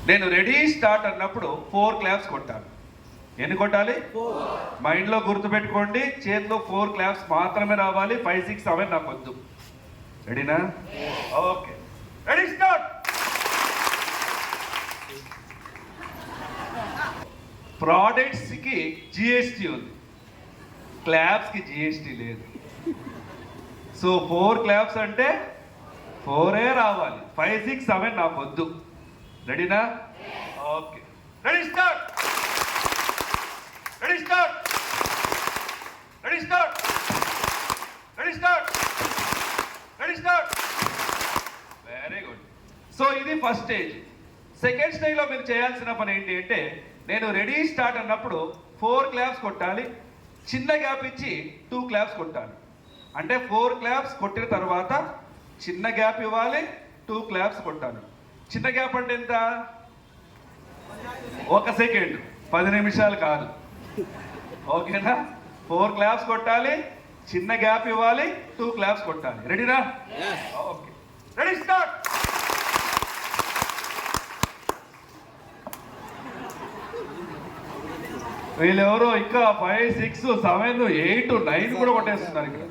నేను ready start అన్నప్పుడు 4 claps కొట్టాను. ఎన్ని కొట్టాలి? మైండ్లో గుర్తుపెట్టుకోండి, చేతిలో 4 క్లాప్స్ మాత్రమే రావాలి. 5, 6, 7 నాకు వద్దు. రెడీనా? Okay, ready start. ప్రోడక్ట్స్కి జిఎస్టీ ఉంది, క్లాప్స్కి జిఎస్టీ లేదు. సో 4 క్లాప్స్ అంటే 4 రావాలి. 5, 6, 7 నాకు వద్దు. రెడీనా? Okay, ready start. Ready start. Ready start. Ready start. Ready start. Very good. So ఇది ఫస్ట్ స్టేజ్. సెకండ్ స్టేజ్లో మీరు చేయాల్సిన పని ఏంటి అంటే, నేను రెడీ స్టార్ట్ అన్నప్పుడు 4 క్లాప్స్ కొట్టాలి, చిన్న గ్యాప్ ఇచ్చి 2 క్లాప్స్ కొట్టాలి. అంటే 4 క్లాప్స్ కొట్టిన తర్వాత చిన్న గ్యాప్ ఇవ్వాలి, 2 క్లాప్స్ కొట్టాలి. చిన్న గ్యాప్ అంటే ఎంత? 1 సెకండ్, 10 నిమిషాలు కాదు. ఓకేనా? 4 క్లాప్స్ కొట్టాలి, చిన్న గ్యాప్ ఇవ్వాలి, 2 క్లాప్స్ కొట్టాలి. రెడీనా? Okay, ready start. వీళ్ళెవరో ఇంకా 5, 6, 7, 8, 9 కూడా కొట్టేస్తున్నారు. ఇక్కడ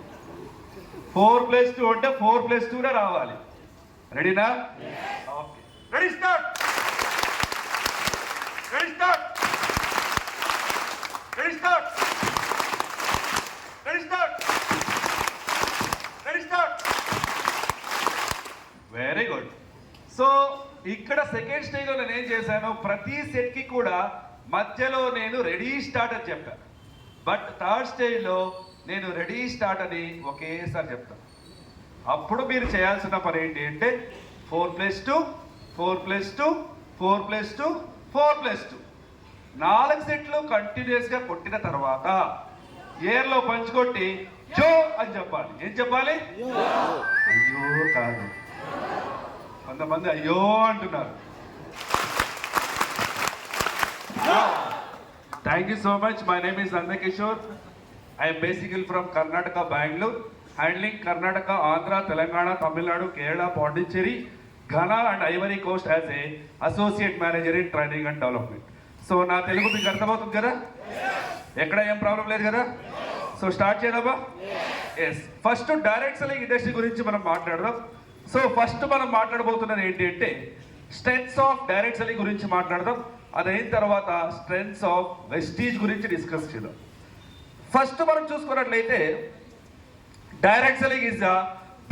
4 + 2 అంటే 4 + 2 రావాలి. రెడీనా? Okay, ready start. Ready start. Ready start. Ready start. Ready start. Very good. So ఇక్కడ సెకండ్ స్టేజ్లో నేను ఏం చేశాను, ప్రతి సెట్కి కూడా మధ్యలో నేను రెడీ స్టార్ట్ అని చెప్పాను. బట్ థర్డ్ స్టేజ్లో నేను రెడీ స్టార్ట్ అని ఒకేసారి చెప్తాను. అప్పుడు మీరు చేయాల్సిన పని ఏంటి అంటే 4 + 2, 4 + 2, 4 + 2, 4 + 2 4 సెట్లు కంటిన్యూస్గా కొట్టిన తర్వాత ఏర్లో పంచుకొట్టి జో అని చెప్పాలి. ఏం చెప్పాలి? అయ్యో కాదు, కొంతమంది అయ్యో అంటున్నారు. Thank you so much. My name is Nandakishore. I am basically from Karnataka, Bangalore, handling Karnataka, Andhra, Telangana, Tamil Nadu, Kerala, Pondicherry, Ghana and Ivory Coast as a associate manager in training and development. So నా తెలుగు మీకు అర్థమవుతుంది కదా? ఎక్కడ ఏం problem లేదు కదా? So start చేద్దామా? Yes. First direct selling industry గురించి మనం మాట్లాడదాం. సో ఫస్ట్ మనం మాట్లాడబోతున్నది ఏంటి అంటే స్ట్రెంగ్త్స్ ఆఫ్ డైరెక్ట్ సెల్లింగ్ గురించి మాట్లాడదాం. అదైన తర్వాత స్ట్రెంగ్త్స్ ఆఫ్ వెస్టీజ్ గురించి డిస్కస్ చేద్దాం. ఫస్ట్ మనం చూసుకున్నట్లయితే direct selling is the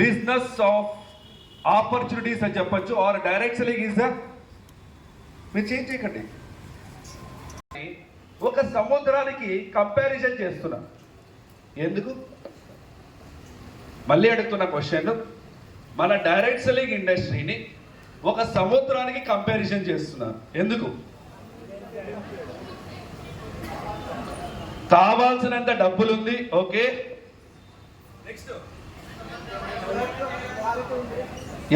business of opportunities అని చెప్పొచ్చు. Or direct selling is the, మీరు చేంజ్ చేయకండి, ఒక సముద్రానికి కంపారిజన్ చేస్తున్నా. ఎందుకు? మళ్ళీ అడుగుతున్న క్వశ్చన్, మన డైరెక్ట్ సెల్లింగ్ ఇండస్ట్రీని ఒక సముద్రానికి కంపారిజన్ చేస్తున్నారు. ఎందుకు? కావాల్సినంత డబ్బులుంది, ఓకే. నెక్స్ట్,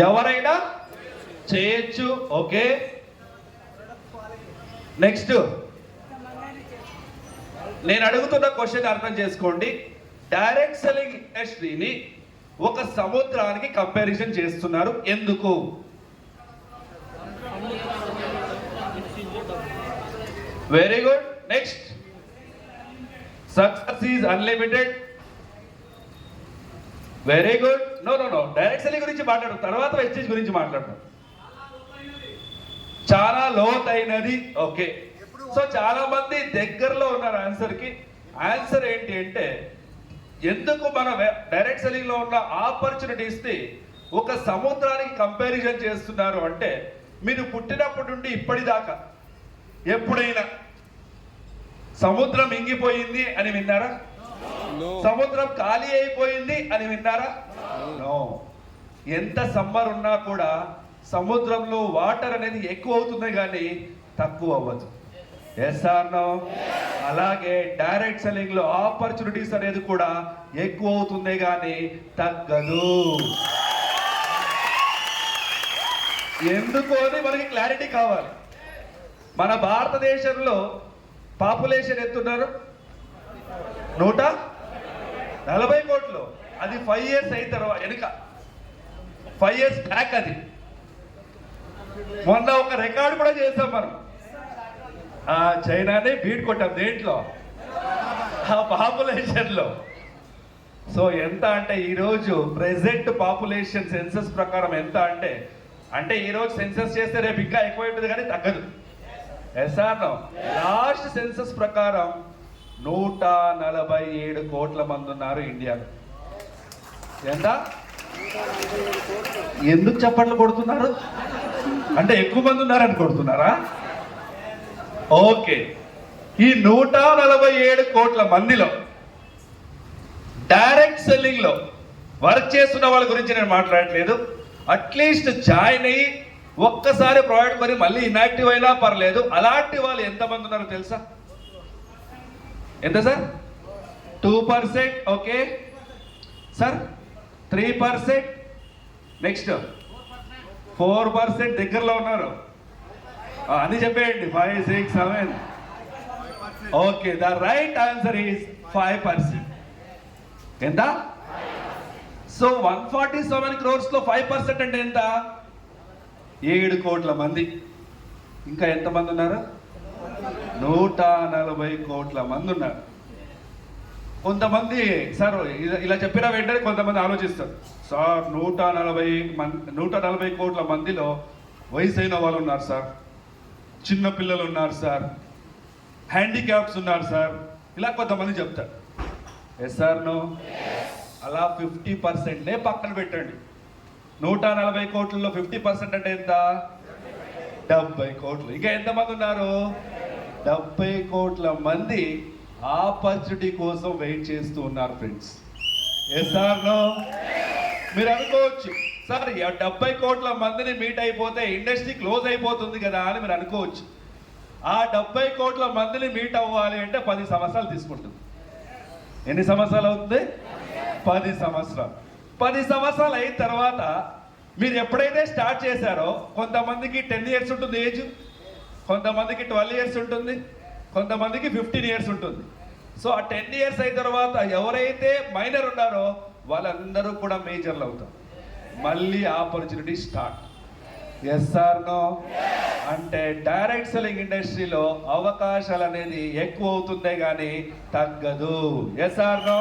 ఎవరైనా చేయొచ్చు, ఓకే. నెక్స్ట్, నేను అడుగుతున్న క్వశ్చన్ అర్థం చేసుకోండి. డైరెక్ట్ సెల్లింగ్ ఇండస్ట్రీని ఒక సముద్రానికి కంపారిజన్ చేస్తున్నారు. ఎందుకు? Very good. Next, success is unlimited. Very good. No no no, direct selling గురించి మాట్లాడు, తర్వాత వెస్టేజ్ గురించి మాట్లాడతాం. చాలా లోతైనది, ఓకే. సో చాలా మంది దగ్గరలో ఉన్నారు ఆన్సర్కి. ఆన్సర్ ఏంటి అంటే, ఎందుకు మన డైరెక్ట్ సెల్లింగ్ లో ఉన్న ఆపర్చునిటీస్ని ఒక సముద్రానికి కంపారిజన్ చేస్తున్నారు అంటే, మీరు పుట్టినప్పటి నుండి ఇప్పటిదాకా ఎప్పుడైనా సముద్రం ఇంగిపోయింది అని విన్నారా? సముద్రం ఖాళీ అయిపోయింది అని విన్నారా? నో. ఎంత సమ్మర్ ఉన్నా కూడా సముద్రంలో వాటర్ అనేది ఎక్కువ అవుతుంది కానీ తక్కువ అవ్వదు. Yes or no? అలాగే డైరెక్ట్ సెల్లింగ్ లో ఆపర్చునిటీస్ అనేది కూడా ఎక్కువ అవుతుంది కానీ తగ్గదు. ఎందుకు అని మనకి క్లారిటీ కావాలి. మన భారతదేశంలో పాపులేషన్ ఎంతున్నారు? 140 కోట్లు. అది 5 years అయిన తర్వాత, వెనుక 5 years బ్యాక్. అది మొన్న ఒక రికార్డు కూడా చేసాం మనం, ఆ చైనాని బీట్ కొట్టాం దేంట్లో, ఆ పాపులేషన్లో. సో ఎంత అంటే ఈరోజు ప్రెసెంట్ పాపులేషన్ సెన్సస్ ప్రకారం ఎంత అంటే అంటే ఈరోజు సెన్సస్ చేస్తే రేపు ఇంకా ఎక్కువ ఉంటుంది కానీ తగ్గదు. ఎస్ఆర్నో లాస్ట్ సెన్సస్ ప్రకారం 147 కోట్ల మంది ఉన్నారు ఇండియాలో. ఎంత? ఎందుకు చప్పట్లు కొడుతున్నారు? అంటే ఎక్కువ మంది ఉన్నారని కొడుతున్నారా? ఓకే, ఈ 147 కోట్ల మందిలో డైరెక్ట్ సెల్లింగ్ లో వర్క్ చేస్తున్న వాళ్ళ గురించి నేను మాట్లాడట్లేదు. అట్లీస్ట్ జాయిన్ అయ్యి ఒక్కసారి ప్రొవైడ్ కొని మళ్ళీ ఇన్యాక్టివ్ అయినా పర్లేదు, అలాంటి వాళ్ళు ఎంతమంది ఉన్నారో తెలుసా? ఎంత సార్? 2%. ఓకే సార్, 3%, నెక్స్ట్ 4% దగ్గరలో ఉన్నారు. అని చెప్పేయండి 5, 6, 7. Okay, the right answer is 5%. ఎంత? సో 147 crores లో 5% అంటే ఎంత? 7 కోట్ల మంది. ఇంకా ఎంతమంది ఉన్నారు? 140 కోట్ల మంది ఉన్నారు. కొంతమంది సార్ ఇలా చెప్పిన వెంటనే కొంతమంది ఆలోచిస్తారు, సార్ 140 కోట్ల మందిలో వయసు అయిన వాళ్ళు ఉన్నారు సార్, చిన్న పిల్లలు ఉన్నారు సార్, హ్యాండిక్యాప్స్ ఉన్నారు సార్, ఇలా కొంతమంది చెప్తారు. Yes sir no? అలా 50%నే పక్కన పెట్టండి. 140 కోట్లలో 50% అంటే ఎంత? 70 కోట్లు. ఇంకా ఎంతమంది ఉన్నారు? 70 కోట్ల మంది ఆపర్చునిటీ కోసం వెయిట్ చేస్తూ ఉన్నారు ఫ్రెండ్స్. Yes sir no? మీరు అనుకోవచ్చు, సార్ 70 కోట్ల మందిని మీట్ అయిపోతే ఇండస్ట్రీ క్లోజ్ అయిపోతుంది కదా అని మీరు అనుకోవచ్చు. ఆ 70 కోట్ల మందిని మీట్ అవ్వాలి అంటే 10 సంవత్సరాలు తీసుకుంటుంది. ఎన్ని సంవత్సరాలు అవుతుంది? 10 సంవత్సరాలు. 10 సంవత్సరాలు అయిన తర్వాత మీరు ఎప్పుడైతే స్టార్ట్ చేశారో, కొంతమందికి 10 years ఉంటుంది ఏజ్, కొంతమందికి 12 years ఉంటుంది, కొంతమందికి 15 years ఉంటుంది. సో ఆ 10 years అయిన తర్వాత ఎవరైతే మైనర్ ఉన్నారో వాళ్ళందరూ కూడా మేజర్లు అవుతారు. మళ్ళీ opportunity start. Yes or no? అంటే డైరెక్ట్ సెల్లింగ్ ఇండస్ట్రీలో అవకాశాలు అనేది ఎక్కువ అవుతుందే కానీ తగ్గదు. Yes or no?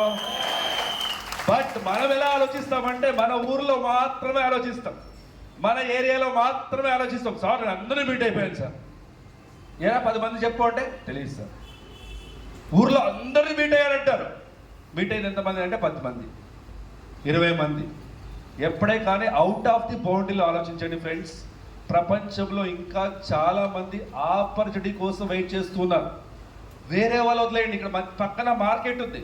బట్ మనం ఎలా ఆలోచిస్తామంటే మన ఊర్లో మాత్రమే ఆలోచిస్తాం, మన ఏరియాలో మాత్రమే ఆలోచిస్తాం. సార్ నేను అందరూ మీట్ అయిపోయాను సార్. ఏనా 10 మంది చెప్పుకోంటే తెలియదు సార్. ఊర్లో అందరినీ మీట్ అయ్యారంటారు. మీట్ అయిన ఎంతమంది అంటే 10 మంది, 20 మంది. ఎప్పుడే కానీ అవుట్ ఆఫ్ ది బౌండరీలో ఆలోచించండి ఫ్రెండ్స్. ప్రపంచంలో ఇంకా చాలా మంది ఆపర్చునిటీ కోసం వెయిట్ చేస్తున్నారు. వేరే వాళ్ళు వదిలేయండి, ఇక్కడ పక్కన మార్కెట్ ఉంది.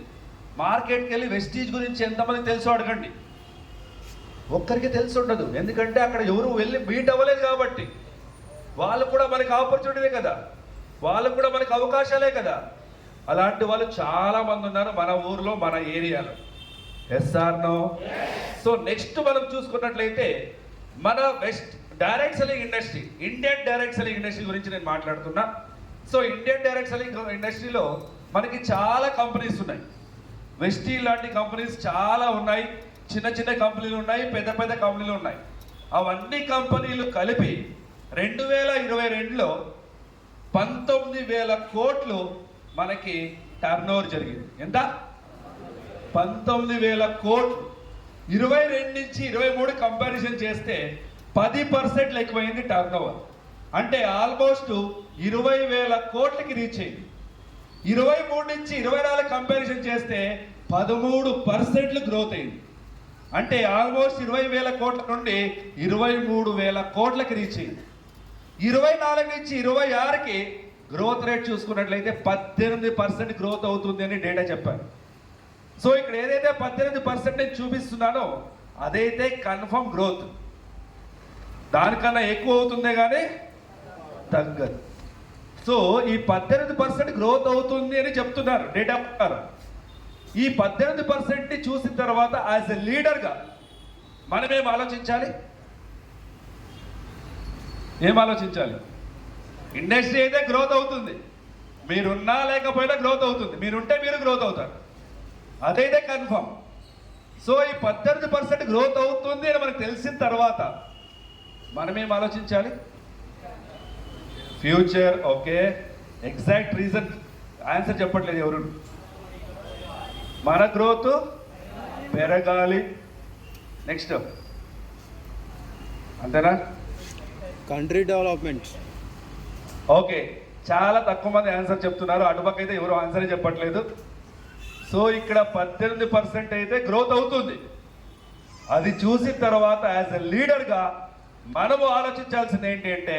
మార్కెట్కి వెళ్ళి వెస్టీజ్ గురించి ఎంతమంది తెలుసో అడగండి. ఒక్కరికి తెలిసి ఉండదు, ఎందుకంటే అక్కడ ఎవరు వెళ్ళి మీట్ అవ్వలేదు కాబట్టి. వాళ్ళు కూడా మనకి ఆపర్చునిటీనే కదా, వాళ్ళు కూడా మనకి అవకాశాలే కదా. అలాంటి వాళ్ళు చాలా మంది ఉన్నారు మన ఊర్లో, మన ఏరియాలో. Yes or no? So next మనం చూసుకున్నట్లయితే మన west direct selling industry, Indian direct selling industry గురించి నేను మాట్లాడుతున్నా. సో ఇండియన్ డైరెక్ట్ సెల్లింగ్ ఇండస్ట్రీలో మనకి చాలా కంపెనీస్ ఉన్నాయి. వెస్టీ లాంటి కంపెనీస్ చాలా ఉన్నాయి, చిన్న చిన్న కంపెనీలు ఉన్నాయి, పెద్ద పెద్ద కంపెనీలు ఉన్నాయి. అవన్నీ కంపెనీలు కలిపి 2022లో 19,000 కోట్లు మనకి టర్న్ ఓవర్ జరిగింది. ఎంత? 19,000 కోట్లు. 22 నుంచి 23 కంపారిజన్ చేస్తే 10% ఎక్కువైంది టర్న్ ఓవర్. అంటే ఆల్మోస్ట్ 20,000 కోట్లకి రీచ్ అయింది. 23 నుంచి 24 కంపారిజన్ చేస్తే 13% గ్రోత్ అయింది. అంటే ఆల్మోస్ట్ 20,000 కోట్ల నుండి 23,000 కోట్లకి రీచ్ అయింది. 24 నుంచి 26కి గ్రోత్ రేట్ చూసుకున్నట్లయితే 18% గ్రోత్ అవుతుంది అని డేటా చెప్పారు. సో ఇక్కడ ఏదైతే 18% చూపిస్తున్నానో అదైతే కన్ఫర్మ్ గ్రోత్. దానికన్నా ఎక్కువ అవుతుందే కానీ తగ్గదు. సో ఈ 18% గ్రోత్ అవుతుంది అని చెప్తున్నారు డేటా ప్రకారం. ఈ 18% చూసిన తర్వాత యాజ్ ఎ లీడర్గా మనం ఏం ఆలోచించాలి? ఏం ఆలోచించాలి? ఇండస్ట్రీ అయితే గ్రోత్ అవుతుంది, మీరున్నా లేకపోయినా గ్రోత్ అవుతుంది, మీరుంటే మీరు గ్రోత్ అవుతారు, అదైతే కన్ఫర్మ్. సో ఈ 18% గ్రోత్ అవుతుంది అని మనకు తెలిసిన తర్వాత మనం ఏం ఆలోచించాలి? Future okay, exact reason answer చెప్పట్లేదు ఎవరు. మన గ్రోత్ పెరగాలి. నెక్స్ట్ అంతేనా? Country development. ఓకే, చాలా తక్కువ మంది ఆన్సర్ చెప్తున్నారు, అటుపక్క అయితే ఎవరు ఆన్సరే చెప్పట్లేదు. సో ఇక్కడ 18% అయితే గ్రోత్ అవుతుంది. అది చూసిన తర్వాత యాజ్ ఎ లీడర్గా మనము ఆలోచించాల్సింది ఏంటి అంటే,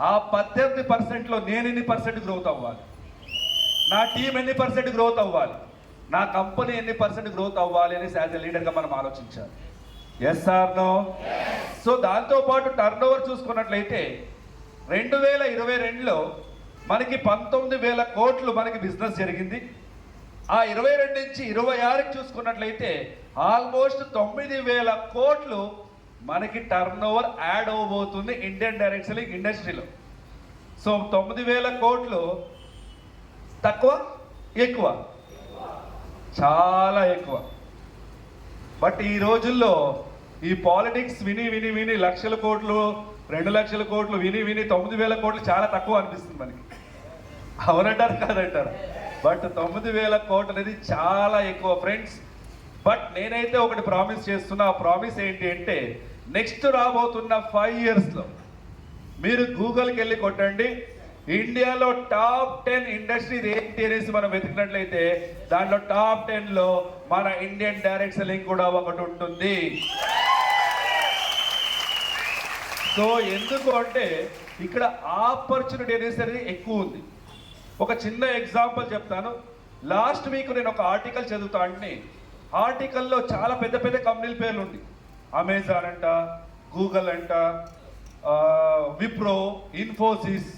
ఆ 18%లో నేను ఎన్ని పర్సెంట్ గ్రోత్ అవ్వాలి, నా టీం ఎన్ని పర్సెంట్ గ్రోత్ అవ్వాలి, నా కంపెనీ ఎన్ని పర్సెంట్ గ్రోత్ అవ్వాలి అనేసి యాజ్ ఎ లీడర్గా మనం ఆలోచించాలి. Yes or no? సో దాంతోపాటు టర్న్ ఓవర్ చూసుకున్నట్లయితే 2022లో మనకి 19,000 కోట్లు మనకి బిజినెస్ జరిగింది. ఆ 22 నుంచి 26కి చూసుకున్నట్లయితే ఆల్మోస్ట్ 9,000 కోట్లు మనకి టర్న్ ఓవర్ యాడ్ అవ్వబోతుంది ఇండియన్ డైరెక్ట్ సెల్లింగ్ ఇండస్ట్రీలో. సో 9,000 కోట్లు తక్కువ ఎక్కువ? చాలా ఎక్కువ. బట్ ఈ రోజుల్లో ఈ పాలిటిక్స్ విని విని విని లక్షల కోట్లు 2 లక్షల కోట్లు విని విని 9,000 కోట్లు చాలా తక్కువ అనిపిస్తుంది మనకి. అవునంటారు కాదంటారు? బట్ 9,000 కోట్లు అనేది చాలా ఎక్కువ ఫ్రెండ్స్. బట్ నేనైతే ఒకటి ప్రామిస్ చేస్తున్నా. ఆ ప్రామిస్ ఏంటి అంటే, నెక్స్ట్ రాబోతున్న 5 ఇయర్స్లో మీరు గూగుల్కి వెళ్ళి కొట్టండి, ఇండియాలో టాప్ 10 ఇండస్ట్రీస్ ఏంటి అనేసి మనం వెతికినట్లయితే దాంట్లో టాప్ 10లో మన ఇండియన్ డైరెక్ట్ సెల్లింగ్ కూడా ఒకటి ఉంటుంది. సో ఎందుకు అంటే ఇక్కడ ఆపర్చునిటీ అనేది ఎక్కువ ఉంది. ఒక చిన్న ఎగ్జాంపుల్ చెప్తాను. లాస్ట్ వీక్ నేను ఒక ఆర్టికల్ చదువుతా అంటే, ఆర్టికల్లో చాలా పెద్ద పెద్ద కంపెనీల పేర్లు ఉంది. అమెజాన్ అంట, గూగుల్ అంట, విప్రో, ఇన్ఫోసిస్,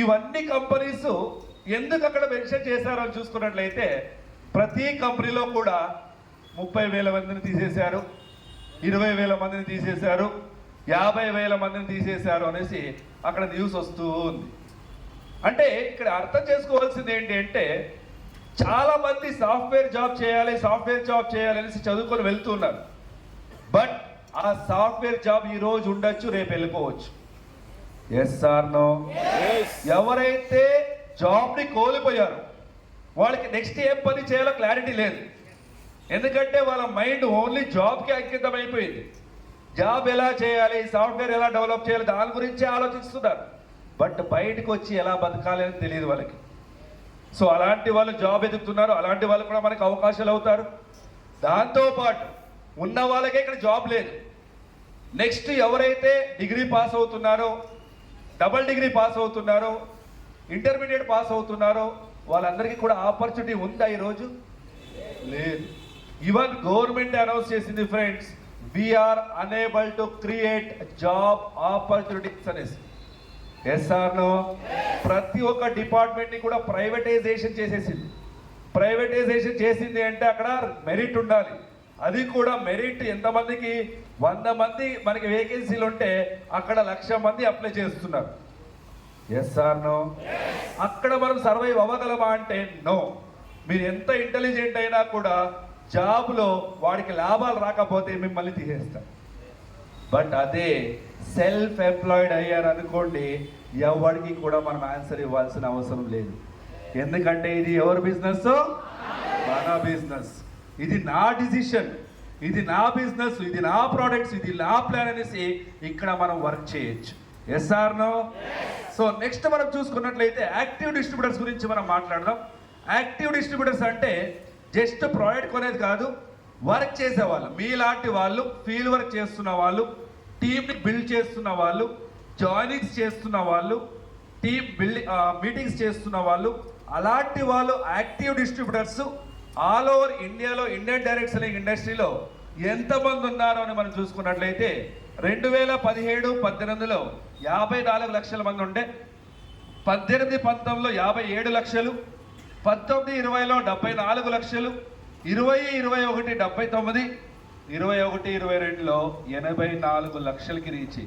ఇవన్నీ కంపెనీస్ ఎందుకు అక్కడ మెన్షన్ చేశారో అని చూసుకున్నట్లయితే ప్రతి కంపెనీలో కూడా 30,000 మందిని తీసేశారు, 20,000 మందిని తీసేశారు, 50,000 మందిని తీసేశారు అనేసి అక్కడ న్యూస్ వస్తూ ఉంది. అంటే ఇక్కడ అర్థం చేసుకోవాల్సింది ఏంటి అంటే, చాలా మంది సాఫ్ట్వేర్ జాబ్ చేయాలి అనేసి చదువుకొని వెళ్తున్నారు. బట్ ఆ సాఫ్ట్వేర్ జాబ్ ఈ రోజు ఉండొచ్చు, రేపు వెళ్ళిపోవచ్చు. Yes or no? ఎవరైతే జాబ్ ని కోల్పోయారు వాళ్ళకి నెక్స్ట్ ఏం పని చేయాలో క్లారిటీ లేదు. ఎందుకంటే వాళ్ళ మైండ్ ఓన్లీ జాబ్కి అంకితం అయిపోయింది. జాబ్ ఎలా చేయాలి, సాఫ్ట్వేర్ ఎలా డెవలప్ చేయాలి, దాని గురించి ఆలోచిస్తున్నారు. బట్ బయటకు వచ్చి ఎలా బతకాలి అని తెలియదు వాళ్ళకి. సో అలాంటి వాళ్ళు జాబ్ ఎదుగుతున్నారు, అలాంటి వాళ్ళు కూడా మనకు అవకాశాలు అవుతారు. దాంతోపాటు ఉన్న వాళ్ళకే ఇక్కడ జాబ్ లేదు. నెక్స్ట్ ఎవరైతే డిగ్రీ పాస్ అవుతున్నారో, డబుల్ డిగ్రీ పాస్ అవుతున్నారో, ఇంటర్మీడియట్ పాస్ అవుతున్నారో వాళ్ళందరికీ కూడా ఆపర్చునిటీ ఉందా ఈరోజు? లేదు. ఈవెన్ గవర్నమెంట్ అనౌన్స్ చేసింది friends, we're unable to create job opportunities అనేసి. Yes or no? ప్రతి ఒక్క డిపార్ట్మెంట్ని కూడా ప్రైవేటైజేషన్ చేసేసింది. ప్రైవేటైజేషన్ చేసింది అంటే అక్కడ మెరిట్ ఉండాలి. అది కూడా మెరిట్ ఎంతమందికి? 100 మంది మనకి వేకెన్సీలు ఉంటే అక్కడ 1,00,000 మంది అప్లై చేస్తున్నారు. Yes or no? అక్కడ మనం సర్వైవ్ అవ్వగలమా అంటే నో. మీరు ఎంత ఇంటెలిజెంట్ అయినా కూడా జాబ్లో వాడికి లాభాలు రాకపోతే మిమ్మల్ని తీసేస్తారు. బట్ అదే సెల్ఫ్ ఎంప్లాయిడ్ అయ్యారు అనుకోండి, ఎవరికి కూడా మనం ఆన్సర్ ఇవ్వాల్సిన అవసరం లేదు. ఎందుకంటే ఇది ఎవరి బిజినెస్? మన బిజినెస్. ఇది నా డిసిషన్, ఇది నా బిజినెస్, ఇది నా ప్రోడక్ట్స్, ఇది నా ప్లాన్ అనేసి ఇక్కడ మనం వర్క్ చేయొచ్చు. Yes or no? So next మనం చూసుకున్నట్లయితే యాక్టివ్ డిస్ట్రిబ్యూటర్స్ గురించి మనం మాట్లాడదాం. యాక్టివ్ డిస్ట్రిబ్యూటర్స్ అంటే జస్ట్ ప్రోడక్ట్ కొనేది కాదు, వర్క్ చేసేవాళ్ళు. మీలాంటి వాళ్ళు ఫీల్డ్ వర్క్ చేస్తున్న వాళ్ళు, టీమ్ని బిల్డ్ చేస్తున్న వాళ్ళు, జాయినింగ్స్ చేస్తున్న వాళ్ళు, టీమ్ మీటింగ్స్ చేస్తున్న వాళ్ళు, అలాంటి వాళ్ళు యాక్టివ్ డిస్ట్రిబ్యూటర్స్ ఆల్ ఓవర్ ఇండియాలో ఇండియన్ డైరెక్ట్ సెల్లింగ్ ఇండస్ట్రీలో ఎంతమంది ఉన్నారో అని మనం చూసుకున్నట్లయితే 2017-18లో 54 లక్షల మంది ఉండే, 18-19లో 57 లక్షలు, 19-20లో 74 లక్షలు, 20-21 79, 21-22లో 84 లక్షలకి రీచ్.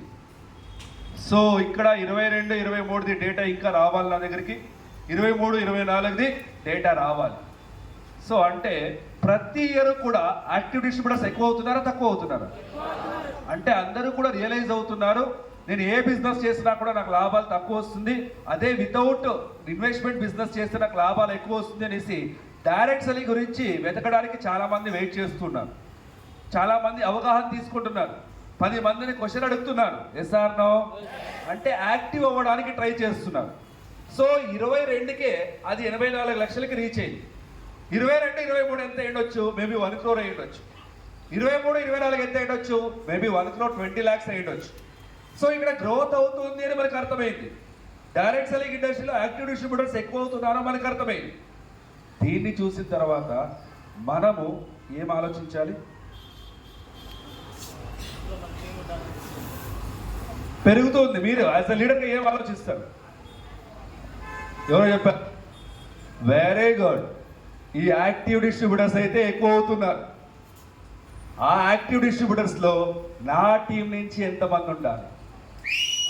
సో ఇక్కడ 22-23ది డేటా ఇంకా రావాలి నా దగ్గరికి, 23-24ది డేటా రావాలి. సో అంటే ప్రతి ఇయర్ కూడా యాక్టివ్ డిస్ట్రిబ్యూటర్స్ ఎక్కువ అవుతున్నారా తక్కువ అవుతున్నారా? అంటే అందరూ కూడా రియలైజ్ అవుతున్నారు నేను ఏ బిజినెస్ చేసినా కూడా నాకు లాభాలు తక్కువ వస్తుంది, అదే వితౌట్ ఇన్వెస్ట్మెంట్ బిజినెస్ చేస్తే నాకు లాభాలు ఎక్కువ వస్తుంది అనేసి డైరెక్ట్ సెల్లింగ్ గురించి వెతకడానికి చాలామంది వెయిట్ చేస్తున్నారు, చాలామంది అవగాహన తీసుకుంటున్నారు, 10 మందిని క్వశ్చన్ అడుగుతున్నారు, ఎస్ఆర్ నో అంటే యాక్టివ్ అవ్వడానికి ట్రై చేస్తున్నారు. సో 22కే అది 84 లక్షలకి రీచ్ అయింది. 22, 23 ఎంత అయ్యొచ్చు? Maybe 1 crore అయ్యొచ్చు. 23, 24 ఎంత అయ్యొచ్చు? మేబీ 1 crore 20 lakhs అయ్యొచ్చు. సో ఇక్కడ గ్రోత్ అవుతుంది అని మనకు అర్థమైంది. డైరెక్ట్ సెల్లింగ్ ఇండస్ట్రీలో యాక్టివ్ డిస్ట్రిబ్యూటర్స్ ఎక్కువ అవుతున్నారో మనకు అర్థమైంది. దీన్ని చూసిన తర్వాత మనము ఏం ఆలోచించాలి? పెరుగుతుంది. మీరు యాజ్ అ లీడర్గా ఏం ఆలోచిస్తారు? ఎవరో చెప్పారు? Very good. ఈ యాక్టివ్ డిస్ట్రిబ్యూటర్స్ అయితే ఎక్కువ అవుతున్నారు. ఆ యాక్టివ్ డిస్ట్రిబ్యూటర్స్లో నా టీం నుంచి ఎంతమంది ఉండాలి?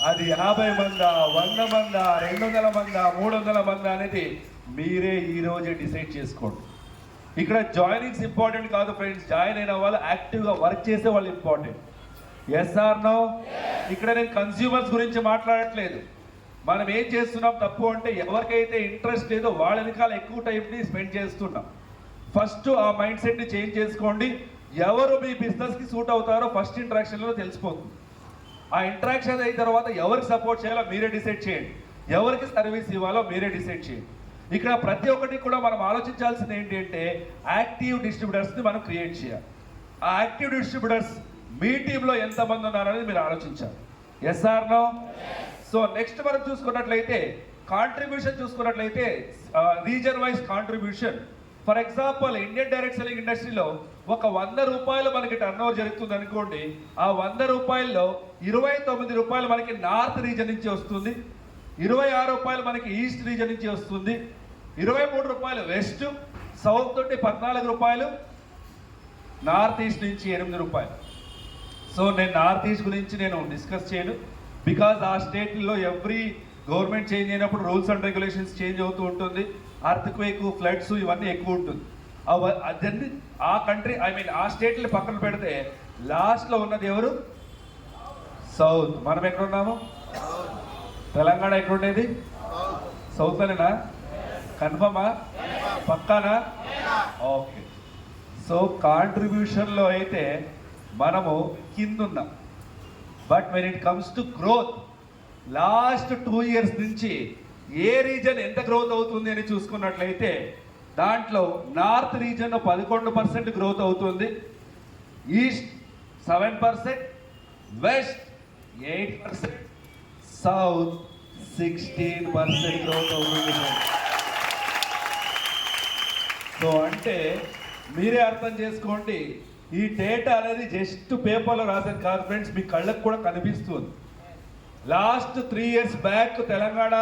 అది 50 మందా, 100 మందా, 200 మందా, 300 మందా అనేది మీరే ఈరోజే డిసైడ్ చేసుకోండి. ఇక్కడ జాయినింగ్స్ ఇంపార్టెంట్ కాదు ఫ్రెండ్స్, జాయిన్ అయిన వాళ్ళు యాక్టివ్గా వర్క్ చేసే వాళ్ళు ఇంపార్టెంట్. Yes or no? ఇక్కడ నేను కన్స్యూమర్స్ గురించి మాట్లాడట్లేదు. మనం ఏం చేస్తున్నాం తప్పు అంటే ఎవరికైతే ఇంట్రెస్ట్ లేదో వాళ్ళ వెనకాల ఎక్కువ టైంని స్పెండ్ చేస్తున్నాం. ఫస్ట్ ఆ మైండ్ సెట్ని చేంజ్ చేసుకోండి. ఎవరు మీ బిజినెస్కి సూట్ అవుతారో ఫస్ట్ ఇంటరాక్షన్లో తెలిసిపోతుంది. ఆ ఇంటరాక్షన్ అయిన తర్వాత ఎవరికి సపోర్ట్ చేయాలో మీరే డిసైడ్ చేయండి, ఎవరికి సర్వీస్ ఇవ్వాలో మీరే డిసైడ్ చేయండి. ఇక్కడ ప్రతి ఒక్కటి కూడా మనం ఆలోచించాల్సింది ఏంటి అంటే యాక్టివ్ డిస్ట్రిబ్యూటర్స్ని మనం క్రియేట్ చేయాలి. ఆ యాక్టివ్ డిస్ట్రిబ్యూటర్స్ మీ టీంలో ఎంతమంది ఉన్నారనేది మీరు ఆలోచించాలి. Yes or no? So next మనం చూసుకున్నట్లయితే కాంట్రిబ్యూషన్ చూసుకున్నట్లయితే region wise contribution. For example Indian direct selling ఇండస్ట్రీలో ఒక 100 రూపాయలు మనకి టర్న్ ఓవర్ జరుగుతుంది అనుకోండి. ఆ 100 రూపాయల్లో 29 రూపాయలు మనకి నార్త్ రీజన్ నుంచి వస్తుంది, 26 రూపాయలు మనకి ఈస్ట్ రీజన్ నుంచి వస్తుంది, 23 రూపాయలు వెస్ట్, సౌత్ నుండి 14 రూపాయలు, నార్త్ ఈస్ట్ నుంచి 8 రూపాయలు. సో నేను నార్త్ ఈస్ట్ గురించి నేను డిస్కస్ చేయను, బికాజ్ ఆ స్టేట్లో ఎవ్రీ గవర్నమెంట్ చేంజ్ అయినప్పుడు రూల్స్ అండ్ రెగ్యులేషన్స్ చేంజ్ అవుతూ ఉంటుంది. అర్త్క్వేక్, ఫ్లడ్స్ ఇవన్నీ ఎక్కువ ఉంటుంది. అదన్నీ ఆ కంట్రీ ఆ స్టేట్ని పక్కన పెడితే లాస్ట్లో ఉన్నది ఎవరు? సౌత్. మనం ఎక్కడున్నాము? తెలంగాణ ఎక్కడుండేది? సౌత్లోనేనా? కన్ఫర్మా? పక్కానా? ఓకే. సో కాంట్రిబ్యూషన్లో అయితే మనము కిందున్నాం. But when it comes to growth, last 2 years నుంచి ఏ రీజన్ ఎంత గ్రోత్ అవుతుంది అని చూసుకున్నట్లయితే దాంట్లో నార్త్ రీజన్ 11% గ్రోత్ అవుతుంది, ఈస్ట్ 7%, వెస్ట్ 8%, సౌత్ 16% గ్రోత్ అవుతుంది. సో అంటే మీరే అర్థం చేసుకోండి, ఈ డేటా అనేది జస్ట్ పేపర్లో రాసేది కాదు ఫ్రెండ్స్, మీ కళ్ళకు కూడా కనిపిస్తుంది. Last 3 years back Telangana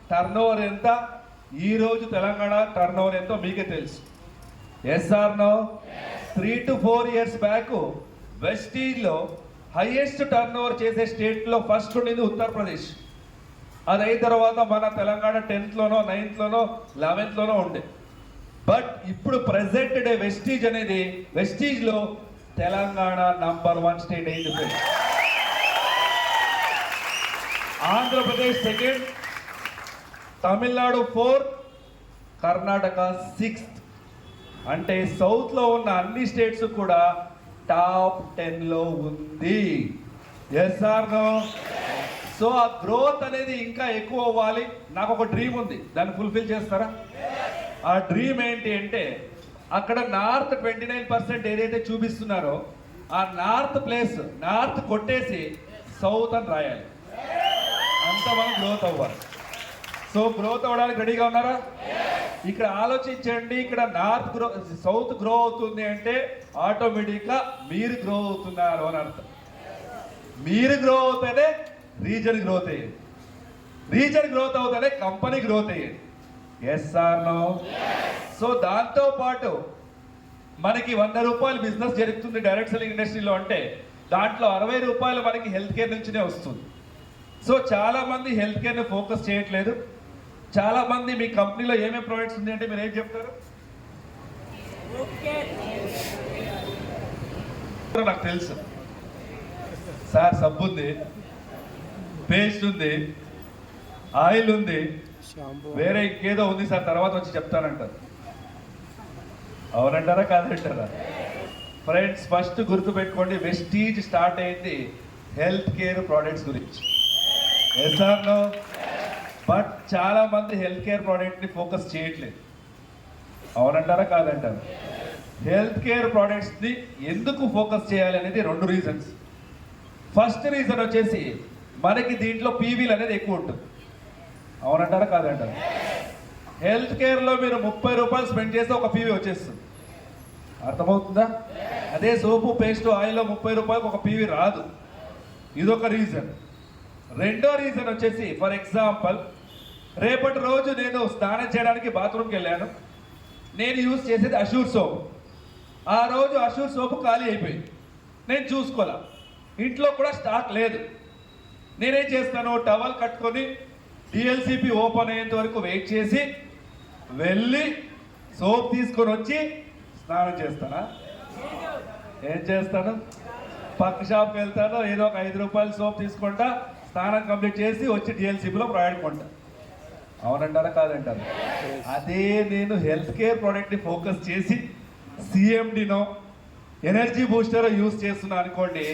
turnover ఎంత, ఈరోజు తెలంగాణ టర్న్ ఓవర్ ఎంతో మీకే తెలుసు. Yes or no? 3 to 4 years back వెస్టీజ్లో హైయెస్ట్ టర్న్ ఓవర్ చేసే స్టేట్లో ఫస్ట్ ఉండింది ఉత్తరప్రదేశ్. అది అయిన తర్వాత మన తెలంగాణ 10th లోనో 9th లోనో 11th లోనో ఉండే. బట్ ఇప్పుడు ప్రెసెంట్ డే వెస్టీజ్ అనేది వెస్టీజ్లో తెలంగాణ నంబర్ 1 స్టేట్ అయింది. Andhra Pradesh 2nd, Tamil Nadu 4th, Karnataka 6th. అంటే సౌత్లో ఉన్న అన్ని స్టేట్స్ కూడా టాప్ 10లో ఉంది. Yes or no? సో ఆ గ్రోత్ అనేది ఇంకా ఎక్కువ అవ్వాలి. నాకు ఒక డ్రీమ్ ఉంది, దాన్ని ఫుల్ఫిల్ చేస్తారా? ఆ డ్రీమ్ ఏంటి అంటే అక్కడ నార్త్ 29% ఏదైతే చూపిస్తున్నారో ఆ నార్త్ ప్లేస్ నార్త్ కొట్టేసి సౌత్ అని రాయాలి. అంత మనం గ్రోత్ అవ్వాలి. సో గ్రోత్ అవ్వడానికి రెడీగా ఉన్నారా? ఇక్కడ ఆలోచించండి, ఇక్కడ సౌత్ గ్రో అవుతుంది అంటే ఆటోమేటిక్గా మీరు గ్రో అవుతున్నారు అని అర్థం. మీరు గ్రో అవుతేనే రీజన్ గ్రోత్ అయ్యేది, రీజన్ గ్రోత్ అవుతేనే కంపెనీ గ్రోత్ అయ్యేది. Yes or no? సో దాంతో పాటు మనకి 100 రూపాయలు బిజినెస్ జరుగుతుంది డైరెక్ట్ సెల్లింగ్ ఇండస్ట్రీలో అంటే దాంట్లో 60 రూపాయలు మనకి హెల్త్ కేర్ నుంచినే వస్తుంది. సో చాలా మంది హెల్త్ కేర్ని ఫోకస్ చేయట్లేదు. చాలా మంది మీ కంపెనీలో ఏమేమి ప్రొడక్ట్స్ ఉంది అంటే మీరు ఏం చెప్తారు? నాకు తెలుసు సార్, సబ్బు ఉంది, పేస్ట్ ఉంది, ఆయిల్ ఉంది, షాంపూ వేరే ఇంకేదో ఉంది సార్ తర్వాత వచ్చి చెప్తానంటారు. అవునంటారా కాదంటారా? ఫ్రెండ్స్ ఫస్ట్ గుర్తుపెట్టుకోండి, వెస్టీజ్ స్టార్ట్ అయింది హెల్త్ కేర్ ప్రోడక్ట్స్ గురించి. Yes or no? బట్ చాలా మంది హెల్త్ కేర్ ప్రోడక్ట్ని ఫోకస్ చేయట్లేదు. అవునంటారా కాదంటారా? హెల్త్ కేర్ ప్రోడక్ట్స్ని ఎందుకు ఫోకస్ చేయాలి అనేది రెండు రీజన్స్. ఫస్ట్ రీజన్ వచ్చేసి మనకి దీంట్లో పీవీలు అనేది ఎక్కువ ఉంటుంది. అవునంటారా కాదంటారా? హెల్త్ కేర్లో మీరు 30 రూపాయలు స్పెండ్ చేస్తే ఒక పీవీ వచ్చేస్తుంది. అర్థమవుతుందా? అదే సోపు పేస్ట్ ఆయిల్లో 30 రూపాయలకు ఒక పీవీ రాదు. ఇదొక రీజన్. రెండో రీజన్ వచ్చేసి ఫర్ ఎగ్జాంపుల్ రేపటి రోజు నేను స్నానం చేయడానికి బాత్రూమ్కి వెళ్ళాను. నేను యూజ్ చేసేది అషూర్ సోప్. ఆ రోజు అషూర్ సోపు ఖాళీ అయిపోయింది, నేను చూసుకోలే, ఇంట్లో కూడా స్టాక్ లేదు. నేనేం చేస్తాను, టవల్ కట్టుకొని డిఎల్సిపి ఓపెన్ అయ్యేంత వరకు వెయిట్ చేసి వెళ్ళి సోప్ తీసుకొని వచ్చి స్నానం చేస్తానా? ఏం చేస్తాను, పక్క షాప్కి వెళ్తాను, ఏదో ఒక 5 రూపాయల సోప్ తీసుకుంటా, స్నానం కంప్లీట్ చేసి వచ్చి డిఎల్సిపిలో ప్రొవైడ్ కొంటా. అవునంటారా కాదంటారా? అదే నేను హెల్త్ కేర్ ప్రోడక్ట్ని ఫోకస్ చేసి సిఎండినో ఎనర్జీ బూస్టర్ యూజ్ చేస్తున్నా అనుకోండి,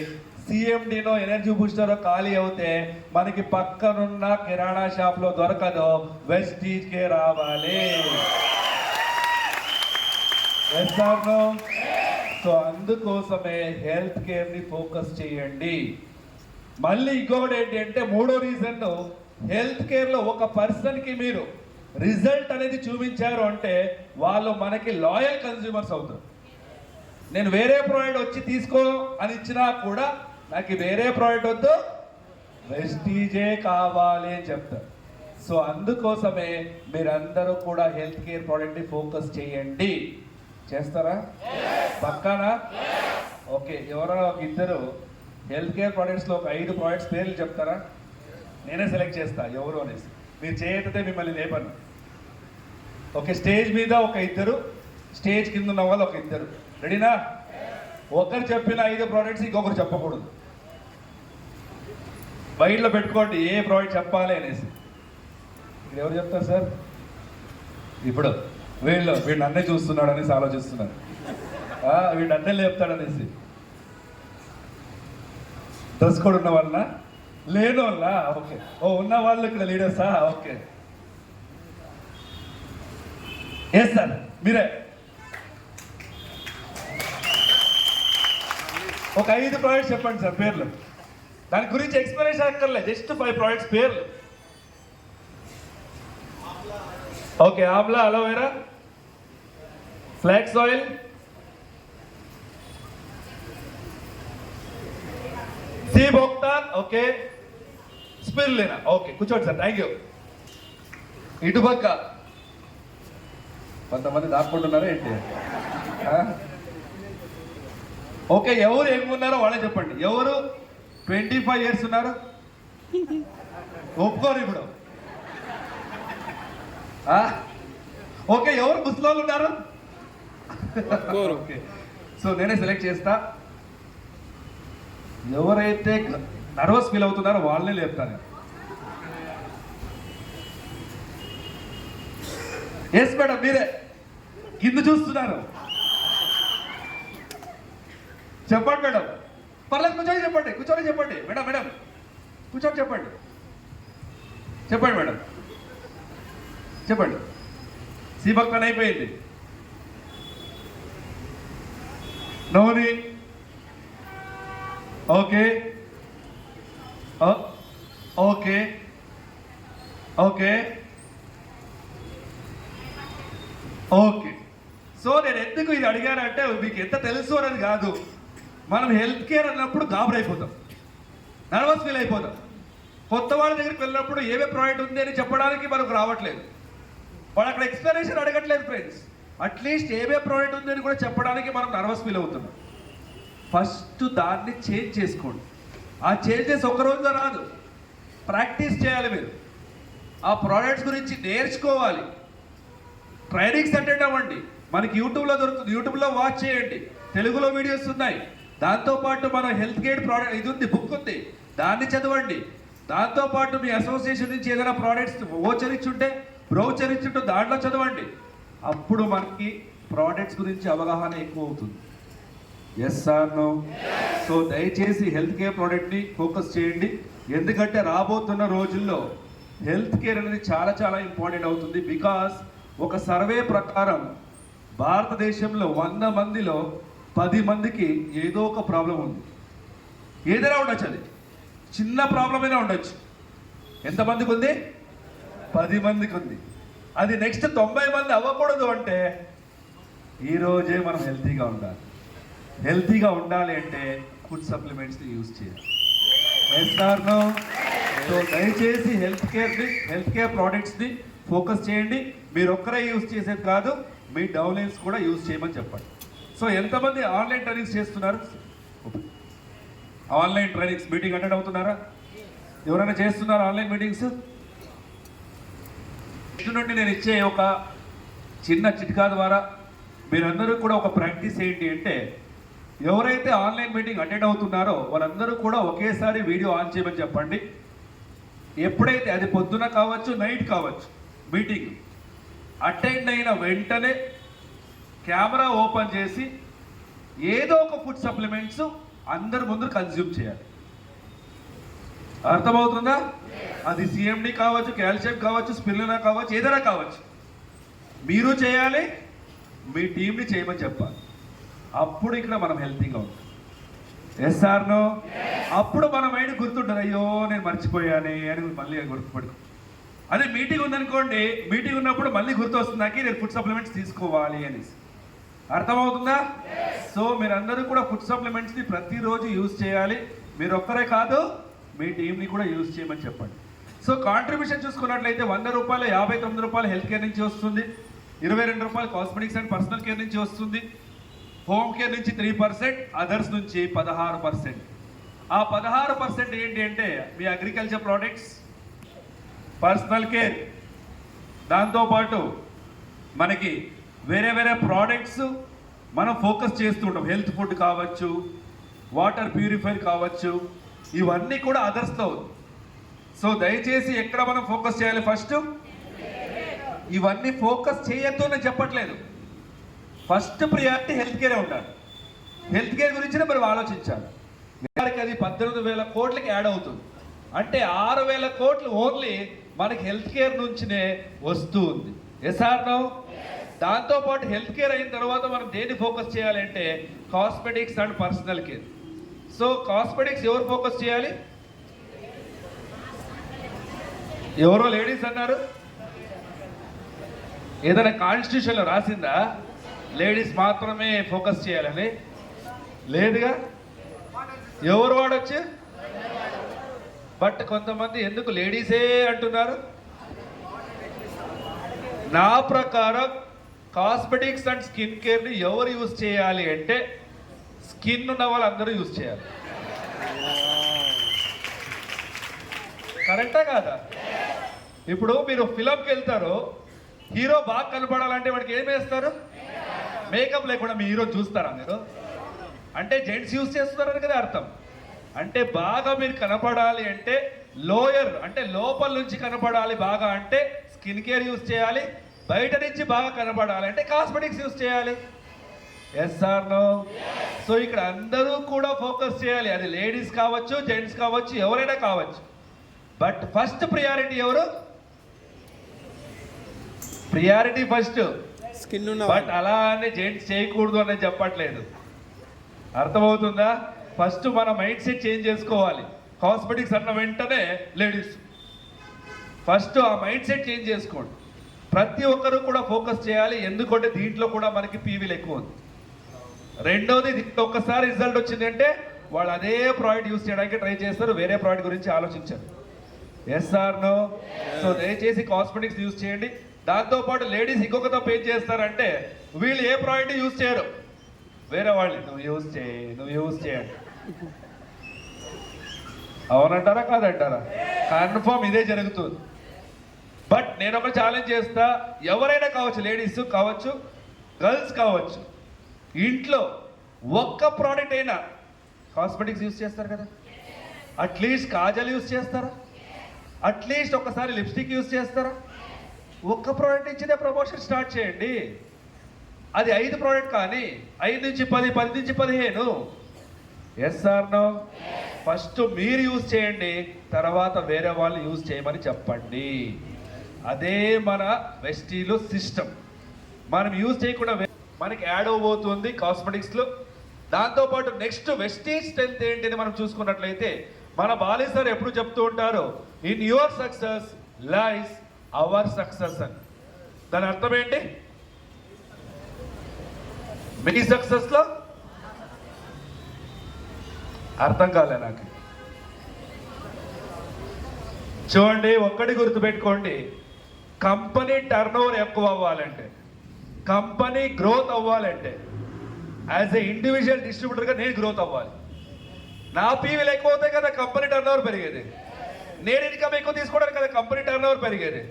సిఎండినో ఎనర్జీ బూస్టర్ ఖాళీ అవుతే మనకి పక్కనున్న కిరాణా షాప్లో దొరకదు, వెస్టీజ్కే రావాలి. Yes or no? సో అందుకోసమే హెల్త్ కేర్ని ఫోకస్ చేయండి. మళ్ళీ ఇంకొకటి ఏంటి అంటే మూడో రీజన్, హెల్త్ కేర్లో ఒక పర్సన్కి మీరు రిజల్ట్ అనేది చూపించారు అంటే వాళ్ళు మనకి లాయల్ కన్స్యూమర్స్ అవుతారు. నేను వేరే ప్రోడక్ట్ వచ్చి తీసుకో అని ఇచ్చినా కూడా నాకు వేరే ప్రోడక్ట్ వద్దు, వెస్టీజే కావాలి అని చెప్తారు. సో అందుకోసమే మీరందరూ కూడా హెల్త్ కేర్ ప్రోడక్ట్ని ఫోకస్ చేయండి. చేస్తారా? పక్కానా? ఓకే, ఎవరైనా ఒక ఇద్దరు హెల్త్ కేర్ ప్రోడక్ట్స్లో ఒక 5 ప్రోడక్ట్స్ పేర్లు చెప్తారా? నేనే సెలెక్ట్ చేస్తా ఎవరు అనేసి. మీరు చేయతే మిమ్మల్ని లేపను. ఓకే, స్టేజ్ మీద ఒక ఇద్దరు, స్టేజ్ కింద ఉన్న వాళ్ళు ఒక ఇద్దరు. రెడీనా? ఒకరు చెప్పిన 5 ప్రోడక్ట్స్ ఇంకొకరు చెప్పకూడదు. బయటలో పెట్టుకోండి ఏ ప్రోడక్ట్ చెప్పాలి అనేసి. ఇప్పుడు ఎవరు చెప్తారు సార్? ఇప్పుడు వీడు నన్నే చూస్తున్నాడు అనేసి ఆలోచిస్తున్నారు, వీడు నన్నే లేపుతాడు అనేసి. డ్రెస్ కోడ్ ఉన్న వాళ్ళ లేని వాళ్ళ? ఓకే, ఓ ఉన్న వాళ్ళు ఇక్కడ లీడర్సా? ఓకే, ఎస్ సార్ మీరే. ఒక 5 ప్రోడక్ట్స్ చెప్పండి సార్ పేర్లు. దాని గురించి ఎక్స్ప్లెనేషన్ అక్కర్లే, జస్ట్ 5 ప్రోడక్ట్స్ పేర్లు. Okay, amla, aloe vera, flax oil, sea buckthorn, okay, spirulina. Okay, కూర్చోండి సార్, థ్యాంక్ యూ. ఇటుపక్క కొంతమంది దాక్కుంటున్నారా ఏంటి? ఓకే, ఎవరు ఏమున్నారో వాళ్ళే చెప్పండి. ఎవరు 25 ఇయర్స్ ఉన్నారు? ఒప్పుకోరు ఇప్పుడు. ఓకే, ఎవరు ముసలోళ్ళు ఉన్నారు? ఓకే, సో నేనే సెలెక్ట్ చేస్తా. ఎవరైతే నర్వస్ ఫీల్ అవుతున్నారో వాళ్ళనే లేపుతాను. ఎస్ మేడం, మీరే కింద చూస్తున్నారు. చెప్పండి మేడం. పర్లేదు, కూర్చొని చెప్పండి, కూర్చొని చెప్పండి మేడం. మేడం కూర్చొని చెప్పండి. చెప్పండి మేడం, చెప్పండి. సీబక్కన్ అయిపోయింది. Noni, okay okay okay okay. So నేను ఎందుకు ఇది అడిగానంటే మీకు ఎంత తెలుసు అనేది కాదు. మనం హెల్త్ కేర్ అన్నప్పుడు గాబరైపోతాం, నర్వస్ ఫీల్ అయిపోతాం. కొత్త వాళ్ళ దగ్గరికి వెళ్ళినప్పుడు ఏవే ప్రోడక్ట్ ఉంది అని చెప్పడానికి మనకు రావట్లేదు. వాళ్ళు అక్కడ ఎక్స్ప్లెనేషన్ అడగట్లేదు ఫ్రెండ్స్. అట్లీస్ట్ ఏవే ప్రోడక్ట్ ఉంది అని కూడా చెప్పడానికి మనం నర్వస్ ఫీల్ అవుతున్నాం. ఫస్ట్ దాన్ని చేంజ్ చేసుకోండి. ఆ చేంజెస్ ఒక రోజులో రాదు, ప్రాక్టీస్ చేయాలి. మీరు ఆ ప్రోడక్ట్స్ గురించి నేర్చుకోవాలి, ట్రైనింగ్స్ అటెండ్ అవ్వండి. మనకి యూట్యూబ్లో దొరుకుతుంది, యూట్యూబ్లో వాచ్ చేయండి, తెలుగులో వీడియోస్ ఉన్నాయి. దాంతోపాటు మన హెల్త్ కేర్ ప్రోడక్ట్ ఇది ఉంది, బుక్ ఉంది, దాన్ని చదవండి. దాంతోపాటు మీ అసోసియేషన్ నుంచి ఏదైనా ప్రోడక్ట్స్ ఓచర్ ఇచ్చుంటే బ్రౌచర్ ఇచ్చుంటే దాంట్లో చదవండి. అప్పుడు మనకి ప్రోడక్ట్స్ గురించి అవగాహన ఎక్కువ అవుతుంది. Yes or no? సో దయచేసి హెల్త్ కేర్ ప్రోడక్ట్ని ఫోకస్ చేయండి. ఎందుకంటే రాబోతున్న రోజుల్లో హెల్త్ కేర్ అనేది చాలా చాలా ఇంపార్టెంట్ అవుతుంది. బికాస్ ఒక సర్వే ప్రకారం భారతదేశంలో 100 మందిలో 10 మందికి ఏదో ఒక ప్రాబ్లం ఉంది. ఏదైనా ఉండొచ్చు, అది చిన్న ప్రాబ్లం అయినా ఉండొచ్చు. ఎంతమందికి ఉంది? 10 మందికి ఉంది. అది నెక్స్ట్ 90 మంది అవ్వకూడదు అంటే ఈరోజే మనం హెల్తీగా ఉండాలి. హెల్తీగా ఉండాలి అంటే ఫుడ్ సప్లిమెంట్స్ని యూజ్ చేయాలి. Yes or no? సో దయచేసి హెల్త్ కేర్ ప్రోడక్ట్స్ని ఫోకస్ చేయండి. మీరు ఒక్కరే యూజ్ చేసేది కాదు, మీ డౌన్లైన్స్ కూడా యూజ్ చేయమని చెప్పండి. సో ఎంతమంది ఆన్లైన్ ట్రైనింగ్స్ చేస్తున్నారు? ఆన్లైన్ ట్రైనింగ్స్ మీటింగ్ అటెండ్ అవుతున్నారా? ఎవరైనా చేస్తున్నారా ఆన్లైన్ మీటింగ్స్? ఇటు నుండి నేను ఇచ్చే ఒక చిన్న చిట్కా ద్వారా మీరందరూ కూడా ఒక ప్రాక్టీస్ ఏంటి అంటే, ఎవరైతే ఆన్లైన్ మీటింగ్ అటెండ్ అవుతున్నారో వాళ్ళందరూ కూడా ఒకేసారి వీడియో ఆన్ చేయమని చెప్పండి. ఎప్పుడైతే అది పొద్దున కావచ్చు, నైట్ కావచ్చు, మీటింగ్ అటెండ్ అయిన వెంటనే కెమెరా ఓపెన్ చేసి ఏదో ఒక ఫుడ్ సప్లిమెంట్స్ అందరి ముందు కన్జ్యూమ్ చేయాలి. అర్థమవుతుందా? అది సిఎండి కావచ్చు, కాల్షియం కావచ్చు, స్పిరులినా కావచ్చు, ఏదైనా కావచ్చు. మీరు చేయాలి, మీ టీంని చేయమని చెప్పాలి. అప్పుడు ఇక్కడ మనం హెల్తీగా ఉంటాం. Yes or no? అప్పుడు మన మైండ్ గుర్తుంటుంది, అయ్యో నేను మర్చిపోయానే అని మళ్ళీ గుర్తుపడుకో. అదే మీటింగ్ ఉందనుకోండి, మీటింగ్ ఉన్నప్పుడు మళ్ళీ గుర్తు వస్తుంది నాకు నేను ఫుడ్ సప్లిమెంట్స్ తీసుకోవాలి అనేసి. అర్థమవుతుందా? సో మీరందరూ కూడా ఫుడ్ సప్లిమెంట్స్ని ప్రతిరోజు యూజ్ చేయాలి. మీరు ఒక్కరే కాదు, మీ టీంని కూడా యూజ్ చేయమని చెప్పండి. సో కాంట్రిబ్యూషన్ చూసుకున్నట్లయితే 100 రూపాయలు, 59 రూపాయలు హెల్త్ కేర్ నుంచి వస్తుంది, 22 రూపాయలు కాస్మెటిక్స్ అండ్ పర్సనల్ కేర్ నుంచి వస్తుంది, హోమ్ కేర్ నుంచి 3%, అదర్స్ నుంచి 16%. ఆ 16% ఏంటి అంటే మీ అగ్రికల్చర్ ప్రోడక్ట్స్, పర్సనల్ కేర్, దాంతోపాటు మనకి వేరే వేరే ప్రోడక్ట్స్ మనం ఫోకస్ చేస్తుంటాం. హెల్త్ ఫుడ్ కావచ్చు, వాటర్ ప్యూరిఫైర్ కావచ్చు, ఇవన్నీ కూడా అదర్స్తో. సో దయచేసి ఎక్కడ మనం ఫోకస్ చేయాలి? ఫస్ట్ ఇవన్నీ ఫోకస్ చేయొద్దు అని చెప్పట్లేదు. ఫస్ట్ ప్రియారిటీ హెల్త్ కేరే ఉండాలి. హెల్త్ కేర్ గురించి మరి ఆలోచించాలి. అది 18,000 కోట్లకి యాడ్ అవుతుంది. అంటే 6,000 కోట్లు ఓన్లీ మనకి హెల్త్ కేర్ నుంచినే వస్తూ ఉంది. Yes or no? దాంతోపాటు హెల్త్ కేర్ అయిన తర్వాత మనం దేన్ని ఫోకస్ చేయాలంటే cosmetics and personal care. So cosmetics ఎవరు ఫోకస్ చేయాలి? ఎవరో లేడీస్ అన్నారు. ఏదైనా కాన్స్టిట్యూషన్లో రాసిందా లేడీస్ మాత్రమే ఫోకస్ చేయాలని? లేదుగా. ఎవరు వాడచ్చు? బట్ కొంతమంది ఎందుకు లేడీసే అంటున్నారు? నా ప్రకారం కాస్మెటిక్స్ అండ్ స్కిన్ కేర్ని ఎవరు యూజ్ చేయాలి అంటే స్కిన్ ఉన్న వాళ్ళందరూ యూజ్ చేయాలి. కరెక్టా కాదా? ఇప్పుడు మీరు ఫిలంకి వెళ్తారు, హీరో బాగా కనపడాలంటే వాడికి ఏం వేస్తారు? మేకప్ లేకుండా మీ హీరో చూస్తారా మీరు? అంటే జెంట్స్ యూజ్ చేస్తున్నారని కదా అర్థం. అంటే బాగా మీరు కనపడాలి అంటే లోయర్ అంటే లోపల నుంచి కనపడాలి బాగా అంటే స్కిన్ కేర్ యూజ్ చేయాలి. బయట నుంచి బాగా కనపడాలి అంటే కాస్మెటిక్స్ యూజ్ చేయాలి. Yes or no? సో ఇక్కడ అందరూ కూడా ఫోకస్ చేయాలి. అది లేడీస్ కావచ్చు, జెంట్స్ కావచ్చు, ఎవరైనా కావచ్చు. బట్ ఫస్ట్ ప్రియారిటీ ఎవరు? Priority first skin. బట్ అలా అని జెంట్స్ చేయకూడదు అని చెప్పట్లేదు. అర్థమవుతుందా? ఫస్ట్ మన మైండ్ సెట్ చేంజ్ చేసుకోవాలి. కాస్మెటిక్స్ అన్న వెంటనే లేడీస్ ఫస్ట్ ఆ మైండ్ సెట్ చేంజ్ చేసుకోండి. ప్రతి ఒక్కరూ కూడా ఫోకస్ చేయాలి. ఎందుకంటే దీంట్లో కూడా మనకి పీవీలు ఎక్కువ ఉంది. రెండోది, దీంట్లో ఒక్కసారి రిజల్ట్ వచ్చిందంటే వాళ్ళు అదే ప్రోడక్ట్ యూజ్ చేయడానికి ట్రై చేస్తారు, వేరే ప్రోడక్ట్ గురించి ఆలోచించారు. Yes or no? సో దయచేసి కాస్మెటిక్స్ యూజ్ చేయండి. దాంతోపాటు లేడీస్ ఇంకొక తప్పు ఏం చేస్తారంటే వీళ్ళు ఏ ప్రోడక్ట్ యూజ్ చేయరు, వేరే వాళ్ళు నువ్వు యూజ్ చేయండి. అవునంటారా కాదంటారా? కన్ఫర్మ్ ఇదే జరుగుతుంది. బట్ నేను ఒక ఛాలెంజ్ చేస్తా, ఎవరైనా కావచ్చు, లేడీస్ కావచ్చు, గర్ల్స్ కావచ్చు, ఇంట్లో ఒక్క ప్రోడక్ట్ అయినా కాస్మెటిక్స్ యూజ్ చేస్తారు కదా? అట్లీస్ట్ కాజల్ యూజ్ చేస్తారా? అట్లీస్ట్ ఒకసారి లిప్స్టిక్ యూజ్ చేస్తారా? ఒక్క ప్రోడక్ట్ ఇచ్చినే ప్రమోషన్ స్టార్ట్ చేయండి. అది 5 ప్రోడక్ట్ కానీ 5 నుంచి 10, 10 నుంచి 15. Yes or no? ఫస్ట్ మీరు యూజ్ చేయండి, తర్వాత వేరే వాళ్ళు యూజ్ చేయమని చెప్పండి. అదే మన వెస్టీలో సిస్టమ్. మనం యూజ్ చేయకుండా మనకి యాడ్ అవబోతుంది కాస్మెటిక్స్లో. దాంతోపాటు నెక్స్ట్ వెస్టీజ్ స్ట్రెంత్ ఏంటిని మనం చూసుకున్నట్లయితే మన బాలి సార్ ఎప్పుడు చెప్తూ ఉంటారు, in your success lies our success అని. దాని అర్థం ఏంటి? మీ సక్సెస్లో అర్థం కాలే నాకు. చూడండి, ఒక్కటి గుర్తుపెట్టుకోండి, కంపెనీ టర్న్ ఓవర్ ఎక్కువ అవ్వాలంటే, కంపెనీ గ్రోత్ అవ్వాలంటే, యాజ్ ఎ ఇండివిజువల్ డిస్ట్రిబ్యూటర్గా నేను గ్రోత్ అవ్వాలి. నా పీవీలు ఎక్కువ అవుతాయి కదా కంపెనీ టర్న్ ఓవర్ పెరిగేది. నేను ఇన్కమ్ ఎక్కువ తీసుకోవడానికి కదా కంపెనీ టర్న్ ఓవర్ పెరిగేది.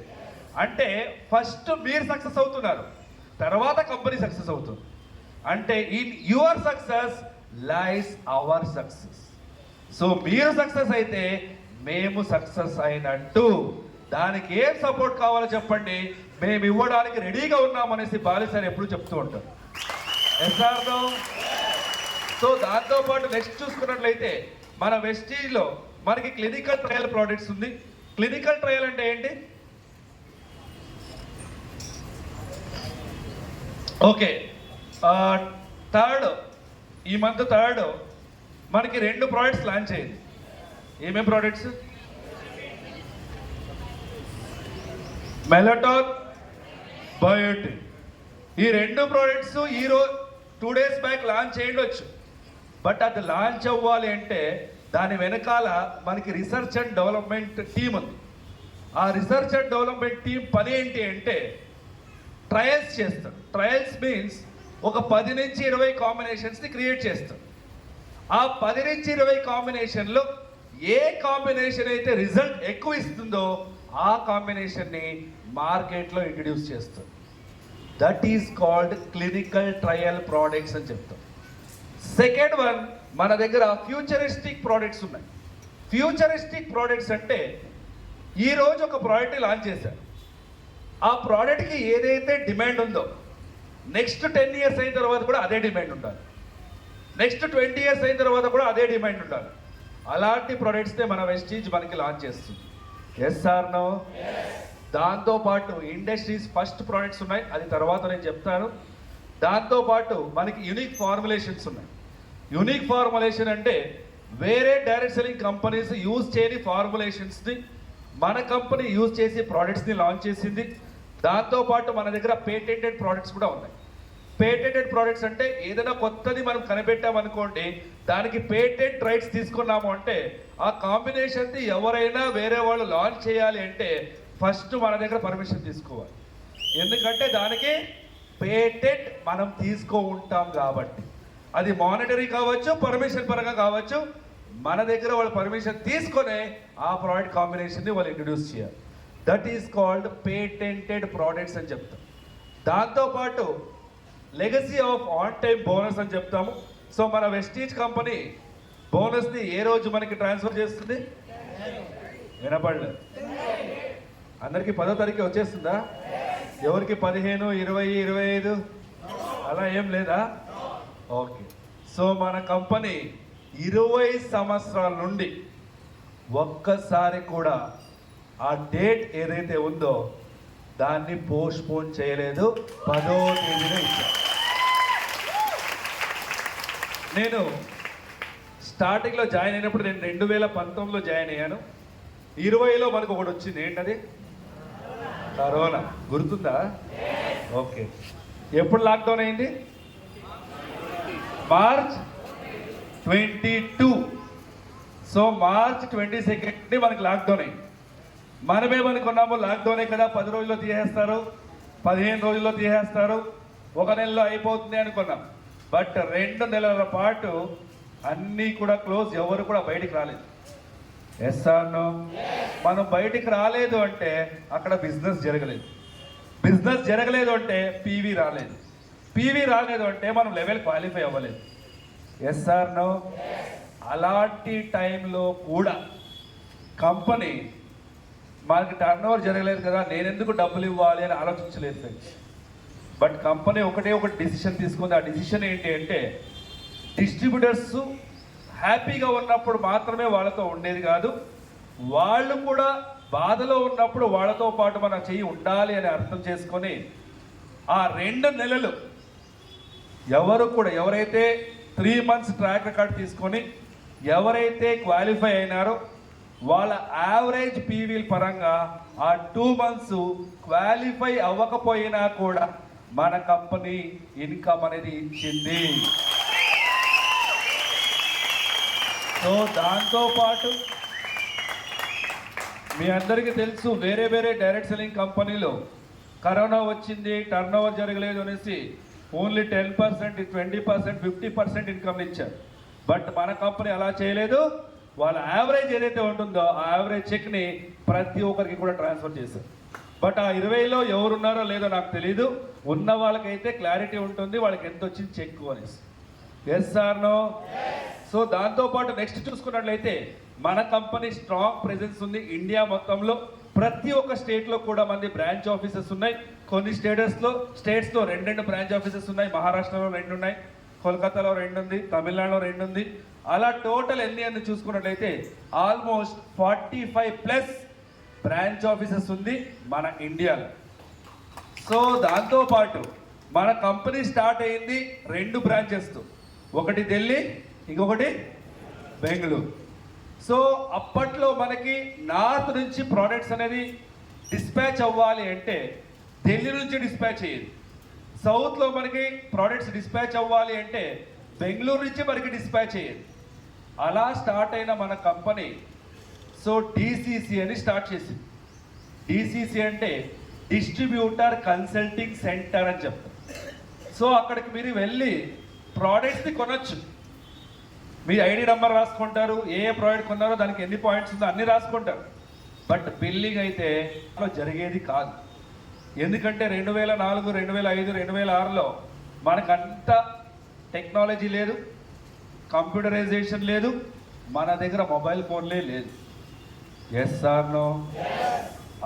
అంటే ఫస్ట్ మీరు సక్సెస్ అవుతున్నారు, తర్వాత కంపెనీ సక్సెస్ అవుతుంది. అంటే in your success lies our success. So మీరు సక్సెస్ అయితే మేము సక్సెస్ అయినట్టు. దానికి ఏం సపోర్ట్ కావాలో చెప్పండి, మేము ఇవ్వడానికి రెడీగా ఉన్నామనేసి బాలి సార్ ఎప్పుడు చెప్తూ ఉంటారు. ఎస్ఆర్నో? సో దాంతోపాటు నెక్స్ట్ చూసుకున్నట్లయితే మన వెస్టీజ్లో మనకి క్లినికల్ ట్రయల్ ప్రోడక్ట్స్ ఉంది. క్లినికల్ ట్రయల్ అంటే ఏంటి? ఓకే, ఈ మంత్ థర్డ్ మనకి 2 ప్రోడక్ట్స్ లాంచ్ అయ్యింది. ఏమేం ప్రోడక్ట్స్? మెలటాన్, బయోటిక్. ఈ 2 ప్రోడక్ట్స్ ఈరోజు 2 days బ్యాక్ లాంచ్ చేయవచ్చు. బట్ అది లాంచ్ అవ్వాలి అంటే దాని వెనకాల మనకి రీసెర్చ్ అండ్ డెవలప్మెంట్ టీం ఉంది. ఆ రీసెర్చ్ అండ్ డెవలప్మెంట్ టీం పని ఏంటి అంటే ట్రయల్స్ చేస్తారు. ట్రయల్స్ మీన్స్ ఒక 10 నుంచి 20 కాంబినేషన్స్ని క్రియేట్ చేస్తారు. ఆ 10 నుంచి 20 కాంబినేషన్లో ఏ కాంబినేషన్ అయితే రిజల్ట్ ఎక్కువ ఇస్తుందో ఆ కాంబినేషన్ని మార్కెట్లో ఇంట్రడ్యూస్ చేస్తారు. That is called clinical trial products అని చెప్తాం. సెకండ్ వన్, మన దగ్గర ఫ్యూచరిస్టిక్ ప్రోడక్ట్స్ ఉన్నాయి. ఫ్యూచరిస్టిక్ ప్రోడక్ట్స్ అంటే ఈరోజు ఒక ప్రోడక్ట్ లాంచ్ చేశారు. ఆ ప్రోడక్ట్కి ఏదైతే డిమాండ్ ఉందో నెక్స్ట్ 10 years అయిన తర్వాత కూడా అదే డిమాండ్ ఉండాలి, నెక్స్ట్ 20 years అయిన తర్వాత కూడా అదే డిమాండ్ ఉండాలి. అలాంటి ప్రోడక్ట్స్నే మన వెస్టీజ్ మనకి లాంచ్ చేస్తుంది. Yes or no? దాంతోపాటు ఇండస్ట్రీస్ ఫస్ట్ ప్రోడక్ట్స్ ఉన్నాయి, అది తర్వాత నేను చెప్తాను. దాంతోపాటు మనకి యూనిక్ ఫార్ములేషన్స్ ఉన్నాయి. యూనిక్ ఫార్ములేషన్ అంటే వేరే డైరెక్ట్ సెల్లింగ్ కంపెనీస్ యూజ్ చేయని ఫార్ములేషన్స్ని మన కంపెనీ యూజ్ చేసి ప్రోడక్ట్స్ని లాంచ్ చేసింది. దాంతోపాటు మన దగ్గర పేటెంటెడ్ ప్రోడక్ట్స్ కూడా ఉన్నాయి. పేటెంటెడ్ ప్రోడక్ట్స్ అంటే ఏదైనా కొత్తది మనం కనిపెట్టామనుకోండి, దానికి పేటెంట్ రైట్స్ తీసుకున్నాము అంటే ఆ కాంబినేషన్ది ఎవరైనా వేరే వాళ్ళు లాంచ్ చేయాలి అంటే ఫస్ట్ మన దగ్గర పర్మిషన్ తీసుకోవాలి. ఎందుకంటే దానికి పేటెంట్ మనం తీసుకో ఉంటాం కాబట్టి, అది మానిటరీ కావచ్చు, పర్మిషన్ పరంగా కావచ్చు, మన దగ్గర వాళ్ళు పర్మిషన్ తీసుకొని ఆ ప్రోడక్ట్ కాంబినేషన్ని వాళ్ళు ఇంట్రడ్యూస్ చేయాలి. That is called patented products అని చెప్తాం. దాంతోపాటు legacy of on time bonus అని చెప్తాము. సో మన వెస్టీజ్ కంపెనీ బోనస్ని ఏ రోజు మనకి ట్రాన్స్ఫర్ చేస్తుంది? వినపడలేదు అందరికీ? 10వ తారీఖు వచ్చేస్తుందా? ఎవరికి 15, 20, 25 అలా ఏం లేదా? ఓకే. సో మన కంపెనీ 20 సంవత్సరాల నుండి ఒక్కసారి కూడా ఆ డేట్ ఏదైతే ఉందో దాన్ని పోస్ట్పోన్ చేయలేదు. 10వ తేదీన ఇచ్చాను. నేను స్టార్టింగ్లో జాయిన్ అయినప్పుడు నేను 2019లో జాయిన్ అయ్యాను. 20లో మనకు ఒకటి వచ్చింది. ఏంటది? కరోనా. గుర్తుందా? ఓకే. ఎప్పుడు లాక్డౌన్ అయింది? మార్చ్ 22. సో మార్చ్ 22 మనకి లాక్డౌన్ అయింది. మనమేమనుకున్నాము, లాక్డౌనే కదా, 10 రోజుల్లో తీసేస్తారు, 15 రోజుల్లో తీసేస్తారు, 1 నెలలో అయిపోతుంది అనుకున్నాం. బట్ 2 నెలల పాటు అన్నీ కూడా క్లోజ్, ఎవరు కూడా బయటికి రాలేదు. Yes or no? మనం బయటికి రాలేదు అంటే అక్కడ బిజినెస్ జరగలేదు. బిజినెస్ జరగలేదు అంటే పీవీ రాలేదు. పీవీ రాలేదు అంటే మనం లెవెల్ క్వాలిఫై అవ్వలేదు. Yes or no? అలాంటి టైంలో కూడా కంపెనీ మనకి టర్న్ ఓవర్ జరగలేదు కదా, నేను ఎందుకు డబ్బులు ఇవ్వాలి అని ఆలోచించలేదు ఫ్రెండ్స్. బట్ కంపెనీ ఒకటి డిసిషన్ తీసుకుంది. ఆ డిసిషన్ ఏంటి అంటే డిస్ట్రిబ్యూటర్స్ హ్యాపీగా ఉన్నప్పుడు మాత్రమే వాళ్ళతో ఉండేది కాదు, వాళ్ళు కూడా బాధలో ఉన్నప్పుడు వాళ్ళతో పాటు మన చెయ్యి ఉండాలి అని అర్థం చేసుకొని ఆ 2 నెలలు ఎవరైతే 3 months ట్రాక్ రికార్డ్ తీసుకొని ఎవరైతే క్వాలిఫై అయినారో వాళ్ళ యావరేజ్ పీవీల పరంగా ఆ 2 months క్వాలిఫై అవ్వకపోయినా కూడా మన కంపెనీ ఇన్కమ్ అనేది ఇచ్చింది. సో దాంతోపాటు మీ అందరికీ తెలుసు, వేరే డైరెక్ట్ సెల్లింగ్ కంపెనీలో కరోనా వచ్చింది, టర్న్ ఓవర్ జరగలేదు అనేసి ఓన్లీ 10%, 20%, 50% ఇన్కమ్ ఇచ్చారు. బట్ మన కంపెనీ అలా చేయలేదు. వాళ్ళ యావరేజ్ ఏదైతే ఉంటుందో ఆ యావరేజ్ చెక్ని ప్రతి ఒక్కరికి కూడా ట్రాన్స్ఫర్ చేశారు. బట్ ఆ 20లో ఎవరున్నారో లేదో నాకు తెలీదు, ఉన్న వాళ్ళకైతే క్లారిటీ ఉంటుంది వాళ్ళకి ఎంత వచ్చింది చెక్ అనేసి. Yes sir no? సో దాంతోపాటు నెక్స్ట్ చూసుకున్నట్లయితే మన కంపెనీ స్ట్రాంగ్ ప్రెజెన్స్ ఉంది ఇండియా మొత్తంలో. ప్రతి ఒక్క స్టేట్లో కూడా మంది బ్రాంచ్ ఆఫీసెస్ ఉన్నాయి. కొన్ని స్టేట్స్లో 2 బ్రాంచ్ ఆఫీసెస్ ఉన్నాయి. మహారాష్ట్రలో 2 ఉన్నాయి, కోల్కతాలో 2 ఉంది, తమిళనాడులో 2 ఉంది. అలా టోటల్ ఎన్ని చూసుకున్నట్లయితే ఆల్మోస్ట్ 45+ బ్రాంచ్ ఆఫీసెస్ ఉంది మన ఇండియాలో. సో దాంతోపాటు మన కంపెనీ స్టార్ట్ అయింది 2 బ్రాంచెస్తో, ఒకటి ఢిల్లీ, ఇంకొకటి బెంగళూరు. సో అప్పట్లో మనకి నార్త్ నుంచి ప్రోడక్ట్స్ అనేది డిస్పాచ్ అవ్వాలి అంటే ఢిల్లీ నుంచి డిస్పాచ్ అయ్యేది. సౌత్లో మనకి ప్రోడక్ట్స్ డిస్పాచ్ అవ్వాలి అంటే బెంగళూరు నుంచి మనకి డిస్పాచ్ అయ్యేది. అలా స్టార్ట్ అయిన మన కంపెనీ సో డిసిసి అని స్టార్ట్ చేసింది. డిసిసి అంటే డిస్ట్రిబ్యూటర్ కన్సల్టింగ్ సెంటర్ అని చెప్తారు. సో అక్కడికి మీరు వెళ్ళి ప్రోడక్ట్స్ని కొనొచ్చు. మీ ఐడి నెంబర్ రాసుకుంటారు, ఏ ప్రోడక్ట్ కొన్నారో దానికి ఎన్ని పాయింట్స్ ఉందో అన్నీ రాసుకుంటారు. బట్ బిల్లింగ్ అయితే జరిగేది కాదు. ఎందుకంటే 2004, 2005, 2006లో మనకంత టెక్నాలజీ లేదు, కంప్యూటరైజేషన్ లేదు, మన దగ్గర మొబైల్ ఫోన్లే లేదు. Yes sir no?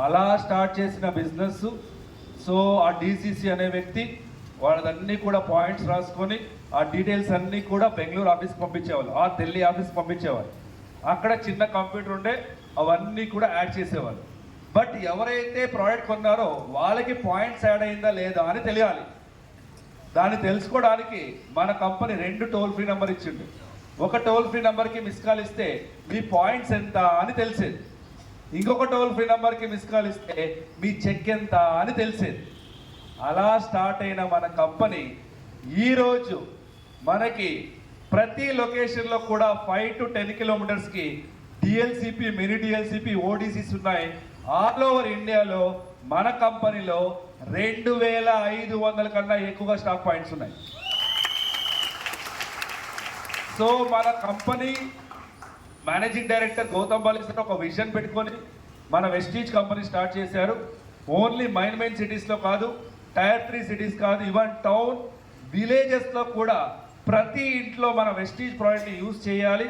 అలా స్టార్ట్ చేసిన బిజినెస్. సో ఆ డిసిసి అనే వ్యక్తి వాళ్ళదన్నీ కూడా పాయింట్స్ రాసుకొని ఆ డీటెయిల్స్ అన్నీ కూడా బెంగళూరు ఆఫీస్కి పంపించేవాళ్ళు, ఆ ఢిల్లీ ఆఫీస్కి పంపించేవాళ్ళు. అక్కడ చిన్న కంప్యూటర్ ఉండే, అవన్నీ కూడా యాడ్ చేసేవాళ్ళు. బట్ ఎవరైతే ప్రోడక్ట్ కొన్నారో వాళ్ళకి పాయింట్స్ యాడ్ అయిందా లేదా అని తెలియాలి. దాన్ని తెలుసుకోవడానికి మన కంపెనీ 2 టోల్ ఫ్రీ నెంబర్ ఇచ్చిండు. ఒక టోల్ ఫ్రీ నెంబర్కి మిస్ కాల్ ఇస్తే మీ పాయింట్స్ ఎంత అని తెలిసేది, ఇంకొక టోల్ ఫ్రీ నెంబర్కి మిస్ కాల్ ఇస్తే మీ చెక్ ఎంత అని తెలిసేది. అలా స్టార్ట్ అయిన మన కంపెనీ ఈరోజు మనకి ప్రతి లొకేషన్లో కూడా 5 to 10 kilometers DLCP, mini DLCP, ఓడిసిస్ ఉన్నాయి. ఆల్ ఓవర్ ఇండియాలో మన కంపెనీలో 2500 కన్నా ఎక్కువగా స్టాక్ పాయింట్స్ ఉన్నాయి. సో మన కంపెనీ మేనేజింగ్ డైరెక్టర్ గౌతమ్ బాలిస్టర్ ఒక విజన్ పెట్టుకొని మన వెస్టీజ్ కంపెనీ స్టార్ట్ చేశారు. ఓన్లీ మెయిన్ సిటీస్లో కాదు, Tier 3 సిటీస్ కాదు, ఈవెన్ టౌన్ విలేజెస్లో కూడా ప్రతి ఇంట్లో మన వెస్టీజ్ ప్రోడక్ట్ని యూజ్ చేయాలి,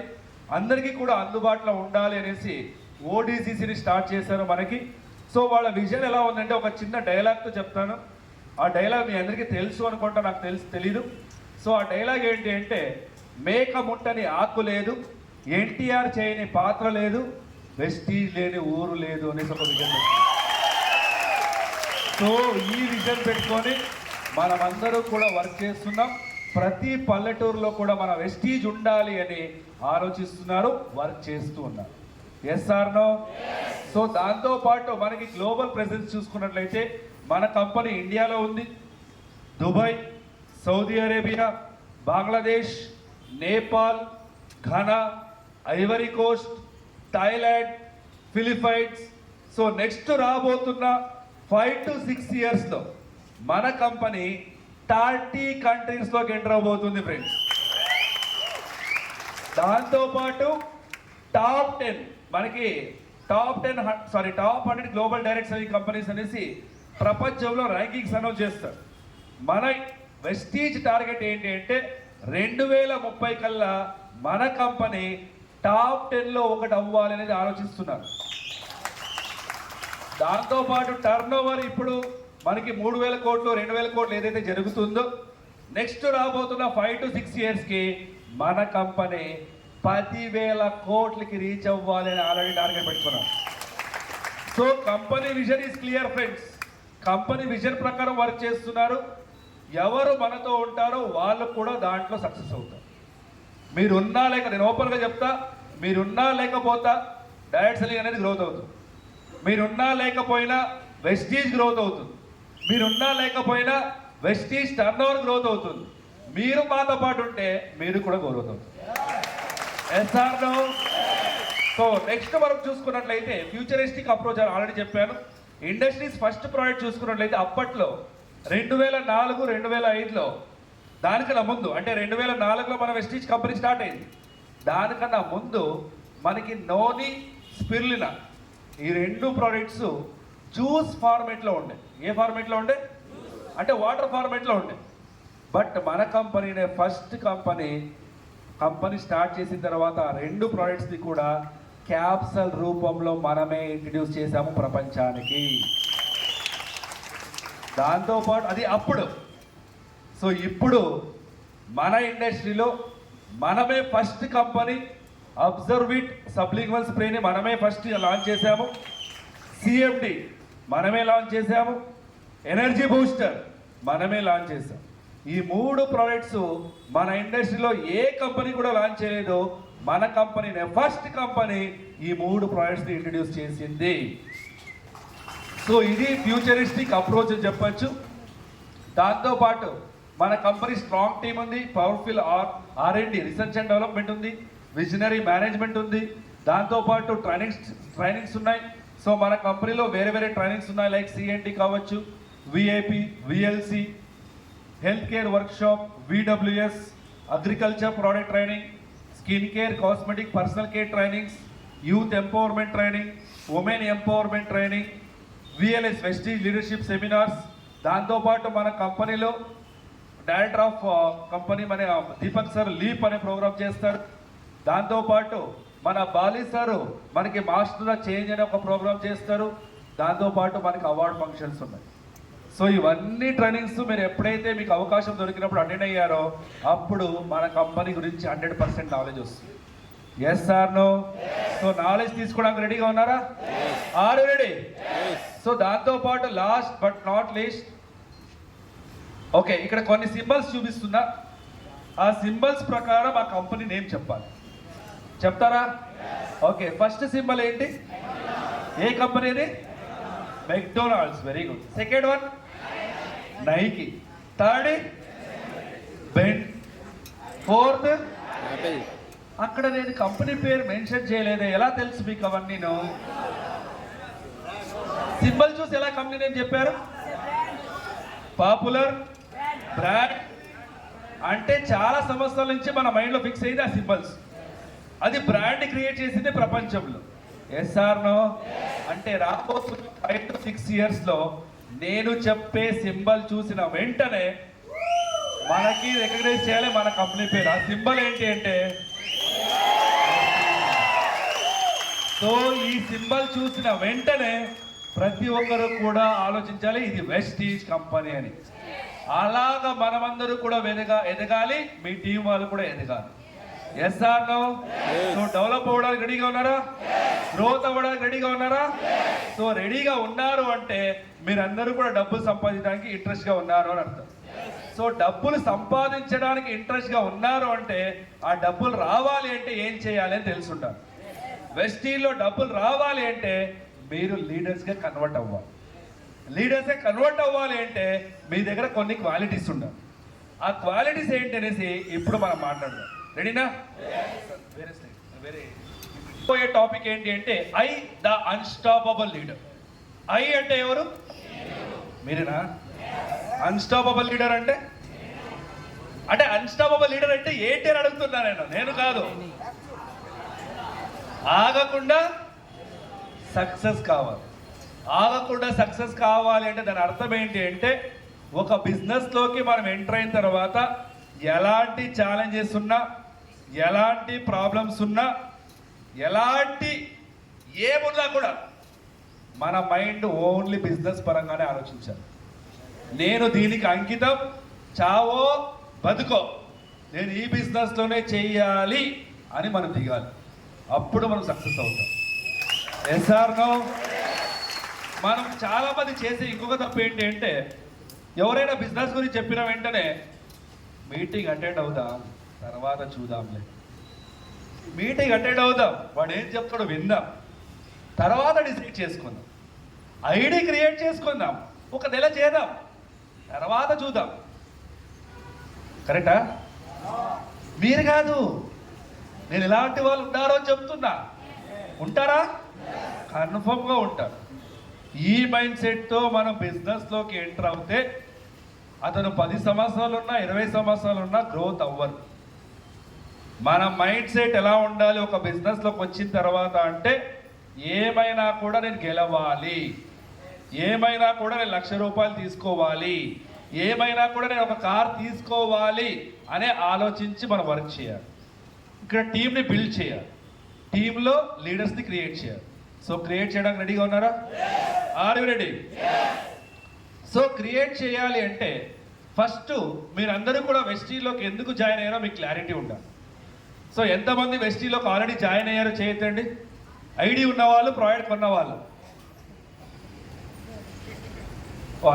అందరికీ కూడా అందుబాటులో ఉండాలి అనేసి ఓడిసిసిని స్టార్ట్ చేశారు మనకి. సో వాళ్ళ విజన్ ఎలా ఉందంటే ఒక చిన్న డైలాగ్తో చెప్తాను. ఆ డైలాగ్ మీ అందరికీ తెలుసు అనుకుంటా, నాకు తెలీదు. సో ఆ డైలాగ్ ఏంటి అంటే, మేక ముట్టని ఆకు లేదు, ఎన్టీఆర్ చేయని పాత్ర లేదు, వెస్టీజ్ లేని ఊరు లేదు అనేసి ఒక విజన్. సో ఈ విజన్ పెట్టుకొని మనమందరూ కూడా వర్క్ చేస్తున్నాం. ప్రతి పల్లెటూరులో కూడా మన వెస్టీజ్ ఉండాలి అని ఆలోచిస్తున్నారు, వర్క్ చేస్తూ ఉన్నారు. Yes or no? సో దాంతోపాటు మనకి గ్లోబల్ ప్రెసెన్స్ చూసుకున్నట్లయితే మన కంపెనీ ఇండియాలో ఉంది, Dubai, Saudi Arabia, Bangladesh, Nepal, Ghana, Ivory Coast, Thailand, Philippines. So next రాబోతున్న 5 to 6 yearsలో మన కంపెనీ 30 కంట్రీస్లోకి ఎంటర్ అవబోతుంది ఫ్రెండ్స్. దాంతోపాటు top 100 global direct selling companies అనేసి ప్రపంచంలో ర్యాంకింగ్స్ అనౌన్స్ చేస్తారు. మన వెస్టీజ్ టార్గెట్ ఏంటి అంటే 2030 కల్లా మన కంపెనీ టాప్ 10లో ఒకటి అవ్వాలి అనేది ఆలోచిస్తున్నారు. దాంతోపాటు టర్న్ ఓవర్ ఇప్పుడు మనకి 3,000 కోట్లు 2,000 కోట్లు ఏదైతే జరుగుతుందో నెక్స్ట్ రాబోతున్న 5 to 6 ఇయర్స్కి మన కంపెనీ 10,000 కోట్లకి రీచ్ అవ్వాలి అని ఆల్రెడీ టార్గెట్ పెట్టుకున్నాం. So company vision is clear friends. Company vision ప్రకారం వర్క్ చేస్తున్నారు. ఎవరు మనతో ఉంటారో వాళ్ళు కూడా దాంట్లో సక్సెస్ అవుతారు. మీరున్నా లేక, నేను ఓపెన్గా చెప్తా, మీరున్నా లేకపోతా డైరెక్ట్ సెల్లింగ్ అనేది గ్రోత్ అవుతుంది. మీరున్నా లేకపోయినా వెస్టీజ్ గ్రోత్ అవుతుంది. మీరున్నా లేకపోయినా వెస్టీజ్ టర్న్ ఓవర్ గ్రోత్ అవుతుంది. మీరు మాతో పాటు ఉంటే మీరు కూడా గ్రోత్ అవుతుంది. SR no? సో నెక్స్ట్ మనం చూసుకున్నట్లయితే ఫ్యూచరిస్టిక్ అప్రోచ్ అని ఆల్రెడీ చెప్పాను. ఇండస్ట్రీస్ ఫస్ట్ ప్రోడక్ట్ చూసుకున్నట్లయితే అప్పట్లో 2004, 2005లో దానికన్నా ముందు, అంటే 2004లో మన వెస్టీజ్ కంపెనీ స్టార్ట్ అయింది. దానికన్నా ముందు మనకి నోని, స్పిరులినా ఈ 2 ప్రోడక్ట్స్ జ్యూస్ ఫార్మేట్లో ఉండే. ఏ ఫార్మేట్లో ఉండే? అంటే వాటర్ ఫార్మేట్లో ఉండే. బట్ మన కంపెనీనే ఫస్ట్ కంపెనీ స్టార్ట్ చేసిన తర్వాత 2 ప్రోడక్ట్స్ని కూడా క్యాప్సల్ రూపంలో మనమే ఇంట్రడ్యూస్ చేశాము ప్రపంచానికి. దాంతోపాటు అది అప్పుడు. సో ఇప్పుడు మన ఇండస్ట్రీలో మనమే ఫస్ట్ కంపెనీ అబ్జర్విట్ సబ్లింగ్వల్ స్ప్రేని మనమే ఫస్ట్ లాంచ్ చేశాము. సిఎండి మనమే లాంచ్ చేశాము. ఎనర్జీ బూస్టర్ మనమే లాంచ్ చేశాం. ఈ 3 ప్రోడక్ట్స్ మన ఇండస్ట్రీలో ఏ కంపెనీ కూడా లాంచ్ చేయలేదు. మన కంపెనీనే ఫస్ట్ కంపెనీ ఈ 3 ప్రోడక్ట్స్ని ఇంట్రడ్యూస్ చేసింది. సో ఇది ఫ్యూచరిస్టిక్ అప్రోచ్ అని చెప్పచ్చు. దాంతోపాటు మన కంపెనీ స్ట్రాంగ్ టీమ్ ఉంది, powerful R&D research and development ఉంది, విజనరీ మేనేజ్మెంట్ ఉంది. దాంతోపాటు ట్రైనింగ్స్ ఉన్నాయి. సో మన కంపెనీలో వేరే వేరే ట్రైనింగ్స్ ఉన్నాయి, లైక్ CNT కావచ్చు, VIP, VLC, health care workshop, VWS, agriculture product training, skin care, cosmetic, personal care trainings, youth empowerment training, women empowerment training, VLS Vestige leadership seminars. దాంతోపాటు మన కంపెనీలో డైరెక్టర్ ఆఫ్ కంపెనీ మన Deepak sir leap అనే programme చేస్తారు. దాంతోపాటు మన Bali sir మనకి master change అనే ఒక ప్రోగ్రామ్ చేస్తారు. దాంతోపాటు మనకి అవార్డ్ ఫంక్షన్స్ ఉన్నాయి. సో ఇవన్నీ ట్రైనింగ్స్ మీరు ఎప్పుడైతే మీకు అవకాశం దొరికినప్పుడు అటెండ్ అయ్యారో అప్పుడు మన కంపెనీ గురించి 100% నాలెడ్జ్ వస్తుంది. Yes or no? So knowledge తీసుకోవడానికి రెడీగా ఉన్నారా? Are ready? సో దాంతోపాటు last but not least, okay, ఇక్కడ కొన్ని సింబల్స్ చూపిస్తున్నా. ఆ సింబల్స్ ప్రకారం ఆ కంపెనీ నేమ్ చెప్పాలి. చెప్తారా? ఓకే, ఫస్ట్ సింబల్ ఏంటి? ఏ కంపెనీది? McDonald's. Very good. Second one Nike. Third బెన్. Fourth Apple. అక్కడ నేను కంపెనీ పేరు మెన్షన్ చేయలేదే, ఎలా తెలుసు మీకు అవన్నీ? సింబల్ చూసి ఎలా కంపెనీ నేమ్ చెప్పారు? పాపులర్ బ్రాండ్ అంటే చాలా సంవత్సరాల నుంచి మన మైండ్లో ఫిక్స్ అయింది ఆ సింబల్స్. అది బ్రాండ్ క్రియేట్ చేసింది ప్రపంచంలో. Yes or no? అంటే రాబోతున్న 5 to 6 ఇయర్స్లో నేను చెప్పే సింబల్ చూసిన వెంటనే మనకి రికగ్నైజ్ చేయాలి మన కంపెనీ పేరు. ఆ సింబల్ ఏంటి అంటే, సో ఈ సింబల్ చూసిన వెంటనే ప్రతి ఒక్కరు కూడా ఆలోచించాలి ఇది వెస్టీజ్ కంపెనీ అని. అలాగా మనమందరూ కూడా ఎదగాలి, మీ టీం వాళ్ళు కూడా ఎదగాలి. Yes or no? So develop అవ్వడానికి రెడీగా ఉన్నారా? గ్రోత్ అవ్వడానికి రెడీగా ఉన్నారా? సో రెడీగా ఉన్నారు అంటే మీరందరూ కూడా డబ్బులు సంపాదించడానికి ఇంట్రెస్ట్గా ఉన్నారు అని అర్థం. సో డబ్బులు సంపాదించడానికి ఇంట్రెస్ట్గా ఉన్నారు అంటే ఆ డబ్బులు రావాలి అంటే ఏం చేయాలి అని తెలుసుంటారు. వెస్టీజ్లో డబ్బులు రావాలి అంటే మీరు లీడర్స్గా కన్వర్ట్ అవ్వాలి. లీడర్స్గా కన్వర్ట్ అవ్వాలి అంటే మీ దగ్గర కొన్ని క్వాలిటీస్ ఉండాలి. ఆ క్వాలిటీస్ ఏంటి అనేసి ఇప్పుడు మనం మాట్లాడదాం. రెడీనా? వేరే టాపిక్ ఏంటి అంటే I the unstoppable leader. I అంటే ఎవరు? మీరేనా? అన్స్టాపబుల్ లీడర్ అంటే అన్స్టాపబుల్ లీడర్ అంటే ఏంటి అని అడుగుతున్నా నేను కాదు. ఆగకుండా సక్సెస్ కావాలి. ఆగకుండా సక్సెస్ కావాలి అంటే దాని అర్థం ఏంటి అంటే, ఒక బిజినెస్లోకి మనం ఎంటర్ అయిన తర్వాత ఎలాంటి ఛాలెంజెస్ ఉన్నా, ఎలాంటి ప్రాబ్లమ్స్ ఉన్నా, ఎలాంటి ఏమున్నా కూడా మన మైండ్ ఓన్లీ బిజినెస్ పరంగానే ఆలోచించాలి. నేను దీనికి అంకితం, చావో బతుకో, నేను ఈ బిజినెస్లోనే చెయ్యాలి అని మనం దిగాలి. అప్పుడు మనం సక్సెస్ అవుతాం. Yes or no? మనం చాలామంది చేసే ఇంకొక తప్పు ఏంటి అంటే, ఎవరైనా బిజినెస్ గురించి చెప్పిన వెంటనే మీటింగ్ అటెండ్ అవుదాం, తర్వాత చూద్దాంలే. మీటింగ్ అటెండ్ అవుదాం, వాడు ఏం చెప్తాడో విందాం, తర్వాత డిసైడ్ చేసుకుందాం. ఐడి క్రియేట్ చేసుకుందాం, ఒక నెల చేద్దాం, తర్వాత చూద్దాం. కరెక్టా? మీరు కాదు, నేను ఇలాంటి వాళ్ళు ఉన్నారో అని చెప్తున్నా. ఉంటారా? కన్ఫర్మ్గా ఉంటారు. ఈ మైండ్ సెట్తో మనం బిజినెస్లోకి ఎంటర్ అవుతే అతను 10 సంవత్సరాలు ఉన్నా 20 సంవత్సరాలు ఉన్నా గ్రోత్ అవ్వరు. మన మైండ్ సెట్ ఎలా ఉండాలి ఒక బిజినెస్లోకి వచ్చిన తర్వాత అంటే, ఏమైనా కూడా నేను గెలవాలి, ఏమైనా కూడా నేను ₹1,00,000 తీసుకోవాలి, ఏమైనా కూడా నేను ఒక కార్ తీసుకోవాలి అనే ఆలోచించి మనం వర్క్ చేయాలి. ఇక్కడ టీంని బిల్డ్ చేయాలి, టీంలో లీడర్స్ని క్రియేట్ చేయాలి. సో క్రియేట్ చేయడానికి రెడీగా ఉన్నారా? Are you ready? So create చేయాలి అంటే ఫస్ట్ మీరందరూ కూడా వెస్టీలోకి ఎందుకు జాయిన్ అయ్యారో మీకు క్లారిటీ ఉండాలి. సో ఎంతమంది వెస్టీలోకి ఆల్రెడీ జాయిన్ అయ్యారో చేయొద్దండి. ఐడి ఉన్నవాళ్ళు, ప్రాడక్ట్ కొన్నవాళ్ళు.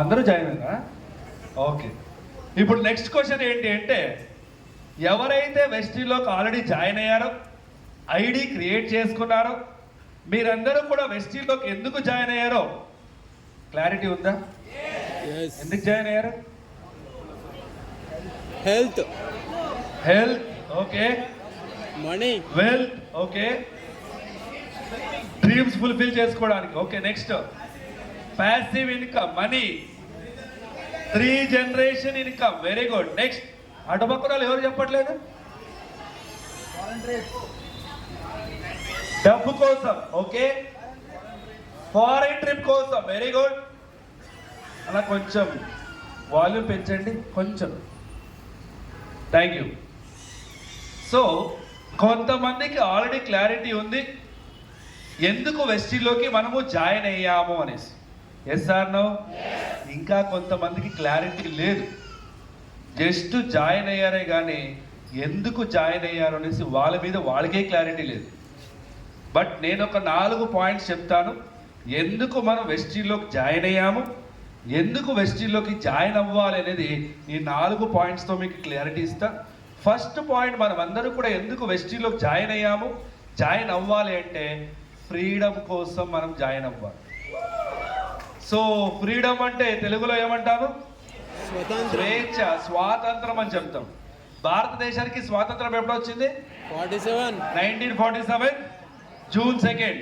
అందరూ జాయిన్ అయ్యారా? ఓకే. ఇప్పుడు నెక్స్ట్ క్వశ్చన్ ఏంటి అంటే, ఎవరైతే వెస్టీలోకి ఆల్రెడీ జాయిన్ అయ్యారో, ఐడి క్రియేట్ చేసుకున్నారో, మీరందరూ కూడా వెస్టీలోకి ఎందుకు జాయిన్ అయ్యారో క్లారిటీ ఉందా? ఎందుకు జాయిన్ అయ్యారు? Health, okay. Money, wealth, okay. Dreams fulfil చేసుకోవడానికి, okay. Next passive income, money, 3 generation income, very good. Next అటుపక్కన వాళ్ళు ఎవరు చెప్పట్లేదు? డబ్బు కోసం, ఓకే. ఫారెన్ ట్రిప్ కోసం, వెరీ గుడ్. అలా కొంచెం వాల్యూమ్ పెంచండి కొంచెం. Thank you. సో కొంతమందికి ఆల్రెడీ క్లారిటీ ఉంది ఎందుకు వెస్టీలోకి మనము జాయిన్ అయ్యాము అనేసి. Yes or no? ఇంకా కొంతమందికి క్లారిటీ లేదు, జస్ట్ జాయిన్ అయ్యారే కానీ ఎందుకు జాయిన్ అయ్యారు అనేసి వాళ్ళ మీద వాళ్ళకే క్లారిటీ లేదు. బట్ నేను ఒక 4 పాయింట్స్ చెప్తాను, ఎందుకు మనం వెస్టీలోకి జాయిన్ అయ్యాము, ఎందుకు వెస్టీలోకి జాయిన్ అవ్వాలి అనేది ఈ 4 పాయింట్స్తో మీకు క్లారిటీ ఇస్తా. ఫస్ట్ పాయింట్, మనం అందరూ కూడా ఎందుకు వెస్టీలోకి జాయిన్ అయ్యాము, జాయిన్ అవ్వాలి అంటే ఫ్రీడమ్ కోసం మనం జాయిన్ అవ్వాలి. సో ఫ్రీడమ్ అంటే తెలుగులో ఏమంటారు? స్వేచ్ఛ, స్వాతంత్రం అని చెప్తాం. భారతదేశానికి స్వాతంత్రం ఎప్పుడు వచ్చింది? 1947 జూన్ 2.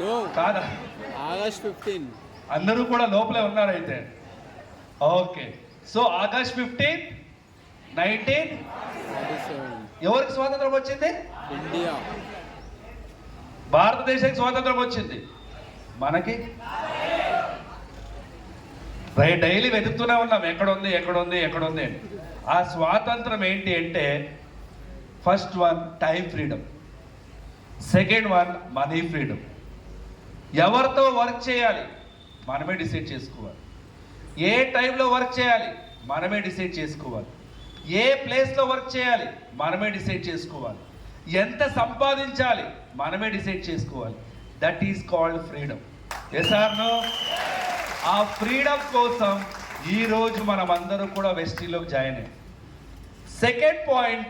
నో కాదా? ఆగస్ట్ 15. అందరూ కూడా లోపలే ఉన్నారైతే. ఓకే. సో ఆగస్ట్ 15, 1947 ఎవరికి స్వాతంత్రం వచ్చింది? ఇండియా. భారతదేశానికి స్వాతంత్రం వచ్చింది. మనకి డైలీ వెతుకుతూనే ఉన్నాం, ఎక్కడుంది ఎక్కడుంది ఎక్కడుంది అని. ఆ స్వాతంత్రం ఏంటి అంటే, first one time freedom, second one money freedom. ఎవరితో వర్క్ చేయాలి మనమే డిసైడ్ చేసుకోవాలి, ఏ టైంలో వర్క్ చేయాలి మనమే డిసైడ్ చేసుకోవాలి, ఏ ప్లేస్లో వర్క్ చేయాలి మనమే డిసైడ్ చేసుకోవాలి, ఎంత సంపాదించాలి మనమే డిసైడ్ చేసుకోవాలి. That is called freedom. Yes or no? ఆ ఫ్రీడమ్ కోసం ఈరోజు మనం అందరూ కూడా వెస్టీలోకి జాయిన్ అయ్యాం. సెకండ్ పాయింట్,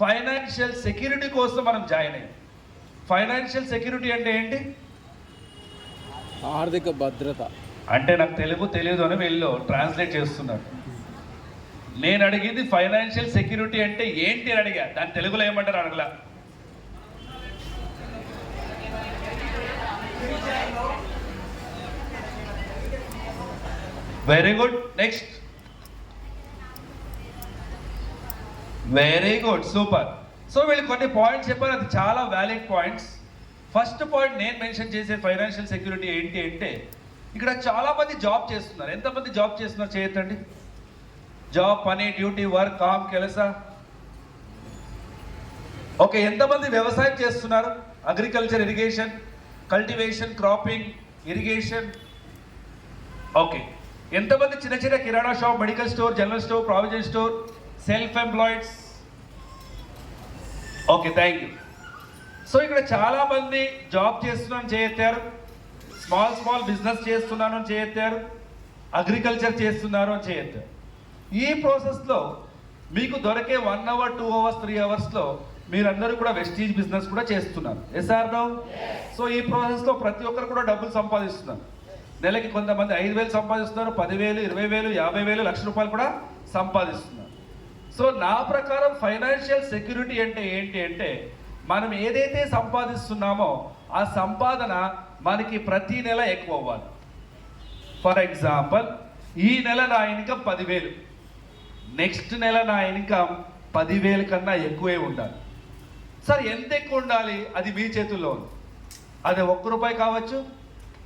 ఫైనాన్షియల్ సెక్యూరిటీ కోసం మనం జాయిన్ అయ్యాం. ఫైనాన్షియల్ సెక్యూరిటీ అంటే ఏంటి? ఆర్థిక భద్రత. అంటే నాకు తెలుగు తెలియదు అని వీళ్ళు ట్రాన్స్లేట్ చేస్తున్నారు. నేను అడిగింది ఫైనాన్షియల్ సెక్యూరిటీ అంటే ఏంటి అని అడిగా, దాని తెలుగులో ఏమంటారు అడగలా. Very good. Next, very good, super. So వీళ్ళు కొన్ని పాయింట్స్ చెప్పారు, అది చాలా వ్యాలిడ్ పాయింట్స్. ఫస్ట్ పాయింట్ నేను మెన్షన్ చేసే ఫైనాన్షియల్ సెక్యూరిటీ ఏంటి అంటే, ఇక్కడ చాలా మంది జాబ్ చేస్తున్నారు. ఎంతమంది జాబ్ చేస్తున్నారు చేయొద్దండి. జాబ్, పని, డ్యూటీ, వర్క్, కామ్, కెలస. ఓకే. ఎంతమంది వ్యవసాయం చేస్తున్నారు? Agriculture, irrigation, cultivation, cropping, irrigation. Okay, ఎంతమంది చిన్న చిన్న కిరాణా shop, medical store, general store, provision store, self employeds? Okay, thank you. So ఇక్కడ చాలా మంది జాబ్ చేస్తున్నాను చేయెత్తారు, స్మాల్ బిజినెస్ చేస్తున్నాను అని చేయెత్తారు, అగ్రికల్చర్ చేస్తున్నారు అని చేయెత్తారు. ఈ ప్రాసెస్లో మీకు దొరికే 1 hour, 2 hours, 3 hoursలో మీరందరూ కూడా వెస్టీజ్ బిజినెస్ కూడా చేస్తున్నారు. Yes or no? సో ఈ ప్రాసెస్లో ప్రతి ఒక్కరు కూడా డబ్బులు సంపాదిస్తున్నారు. నెలకి కొంతమంది 5,000 సంపాదిస్తున్నారు, 10,000, 20,000, 50,000, ₹1,00,000 కూడా సంపాదిస్తున్నారు. సో నా ప్రకారం ఫైనాన్షియల్ సెక్యూరిటీ అంటే ఏంటి అంటే, మనం ఏదైతే సంపాదిస్తున్నామో ఆ సంపాదన మనకి ప్రతి నెల ఎక్కువ అవ్వాలి. ఫర్ ఎగ్జాంపుల్, ఈ నెల నా ఇన్కమ్ 10,000, నెక్స్ట్ నెల నా ఇన్కమ్ 10,000 కన్నా ఎక్కువే ఉండాలి. సార్ ఎంత ఎక్కువ ఉండాలి? అది మీ చేతుల్లో ఉంది. అది ₹1 కావచ్చు,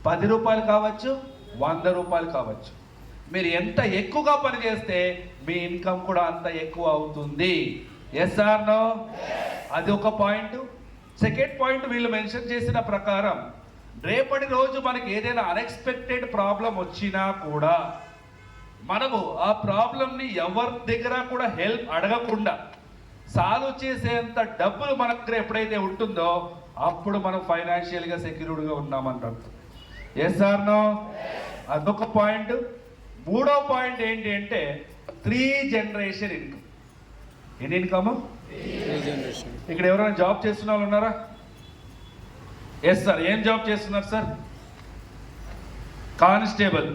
₹10 కావచ్చు, ₹100 కావచ్చు. మీరు ఎంత ఎక్కువగా పనిచేస్తే మీ ఇన్కమ్ కూడా అంత ఎక్కువ అవుతుంది. Yes or no? అది ఒక పాయింట్. సెకండ్ పాయింట్, వీళ్ళు మెన్షన్ చేసిన ప్రకారం రేపటి రోజు మనకి ఏదైనా అన్ఎక్స్పెక్టెడ్ ప్రాబ్లం వచ్చినా కూడా మనము ఆ ప్రాబ్లంని ఎవరి దగ్గర కూడా హెల్ప్ అడగకుండా సాల్వ్ చేసేంత డబ్బులు మన దగ్గర ఎప్పుడైతే ఉంటుందో అప్పుడు మనం ఫైనాన్షియల్గా సెక్యూర్డ్గా ఉన్నామని. Yes or no? అదొక పాయింట్. మూడో పాయింట్ ఏంటి అంటే 3 generation ఇన్కమ్. ఎన్ని ఇన్కమ్? 3 generation. ఇక్కడ ఎవరైనా జాబ్ చేస్తున్న వాళ్ళు ఉన్నారా? Yes sir. ఏం జాబ్ చేస్తున్నారు సార్? కానిస్టేబుల్.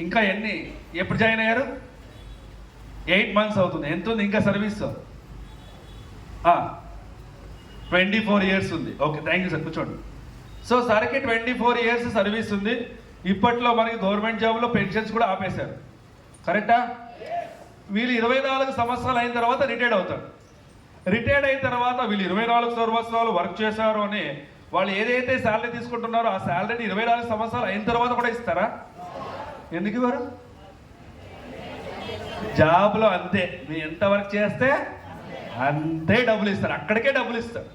ఇంకా ఎప్పుడు జాయిన్ అయ్యారు? 8 months అవుతుంది. ఎంత ఉంది ఇంకా సర్వీస్? 24 years ఉంది. Okay, thank you sir. కూర్చోండి. సో సార్కి 24 years సర్వీస్ ఉంది. ఇప్పట్లో మనకి గవర్నమెంట్ జాబ్లో పెన్షన్స్ కూడా ఆపేశారు. కరెక్టా? వీళ్ళు 24 సంవత్సరాలు అయిన తర్వాత రిటైర్డ్ అవుతారు. రిటైర్డ్ అయిన తర్వాత వీళ్ళు 24 సంవత్సరాలు వర్క్ చేశారు అని వాళ్ళు ఏదైతే శాలరీ తీసుకుంటున్నారో ఆ శాలరీని 24 సంవత్సరాలు అయిన తర్వాత కూడా ఇస్తారా? ఎందుకు ఇవ్వరు? జాబ్లో అంతే, మీరు ఎంత వర్క్ చేస్తే అంతే డబ్బులు ఇస్తారు, అక్కడికే డబ్బులు ఇస్తారు.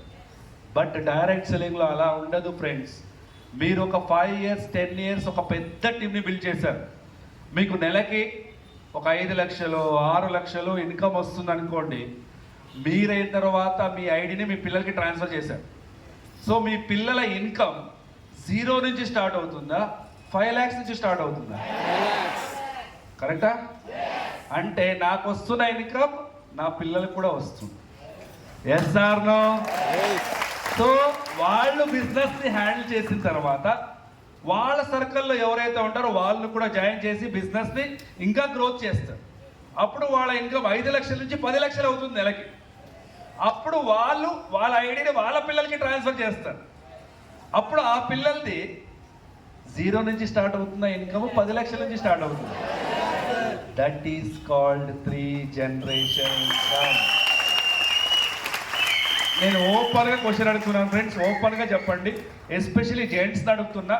బట్ డైరెక్ట్ సెల్లింగ్లో అలా ఉండదు ఫ్రెండ్స్. మీరు ఒక 5 years, 10 years ఒక పెద్ద టీంని బిల్డ్ చేశారు. మీకు నెలకి ఒక 5 లక్షలు, 6 లక్షలు ఇన్కమ్ వస్తుంది అనుకోండి. మీరైన తర్వాత మీ ఐడిని మీ పిల్లలకి ట్రాన్స్ఫర్ చేశారు. సో మీ పిల్లల ఇన్కమ్ 0 నుంచి స్టార్ట్ అవుతుందా, 5 lakhs నుంచి స్టార్ట్ అవుతుందా? కరెక్టా? అంటే నాకు వస్తున్న ఇన్కమ్ నా పిల్లలకు కూడా వస్తుంది. Yes or no? సో వాళ్ళు బిజినెస్ని హ్యాండిల్ చేసిన తర్వాత వాళ్ళ సర్కిల్లో ఎవరైతే ఉంటారో వాళ్ళు కూడా జాయిన్ చేసి బిజినెస్ని ఇంకా గ్రోత్ చేస్తారు. అప్పుడు వాళ్ళ ఇన్కమ్ 5 లక్షల నుంచి 10 లక్షలు అవుతుంది నెలకి. అప్పుడు వాళ్ళు వాళ్ళ ఐడిని వాళ్ళ పిల్లలకి ట్రాన్స్ఫర్ చేస్తారు. అప్పుడు ఆ పిల్లలది 0 నుంచి స్టార్ట్ అవుతున్న ఇన్కమ్ 10 లక్షల నుంచి స్టార్ట్ అవుతుంది. That is called 3 generation income. నేను ఓపెన్గా క్వశ్చన్ అడుగుతున్నాను ఫ్రెండ్స్, ఓపెన్గా చెప్పండి. ఎస్పెషల్లీ జెంట్స్ని అడుగుతున్నా.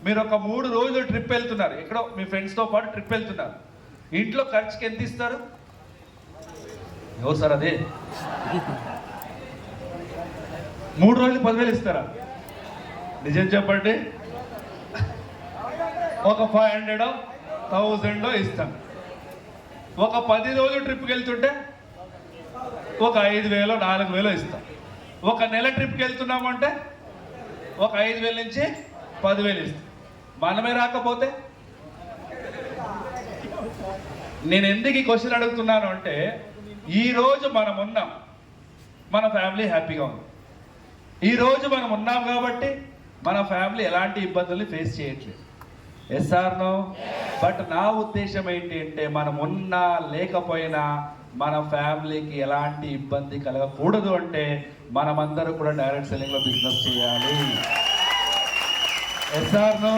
మీరు ఒక 3 రోజులు ట్రిప్ వెళ్తున్నారు, ఎక్కడో మీ ఫ్రెండ్స్తో పాటు ట్రిప్ వెళ్తున్నారు. ఇంట్లో ఖర్చుకి ఎంత ఇస్తారు? ఎవరు సార్ అదే? 3 రోజులు 10,000 ఇస్తారా? నిజం చెప్పండి. ఒక 500, 1000 ఇస్తాం. ఒక 10 రోజులు ట్రిప్కి వెళ్తుంటే ఒక 5,000, 4,000 ఇస్తాం. ఒక నెల ట్రిప్కి వెళ్తున్నామంటే ఒక 5,000 నుంచి 10,000 ఇస్తాం. మనమే రాకపోతే? నేను ఎందుకు ఈ క్వశ్చన్ అడుగుతున్నాను అంటే, ఈరోజు మనం ఉన్నాం, మన ఫ్యామిలీ హ్యాపీగా ఉంది. ఈరోజు మనం ఉన్నాం కాబట్టి మన ఫ్యామిలీ ఎలాంటి ఇబ్బందుల్ని ఫేస్ చేయట్లేదు. Yes or no? బట్ నా ఉద్దేశం ఏంటి అంటే, మనం ఉన్నా లేకపోయినా మన ఫ్యామిలీకి ఎలాంటి ఇబ్బంది కలగకూడదు అంటే మనమందరూ కూడా డైరెక్ట్ సెల్లింగ్లో బిజినెస్ చేయాలి. Yes or no?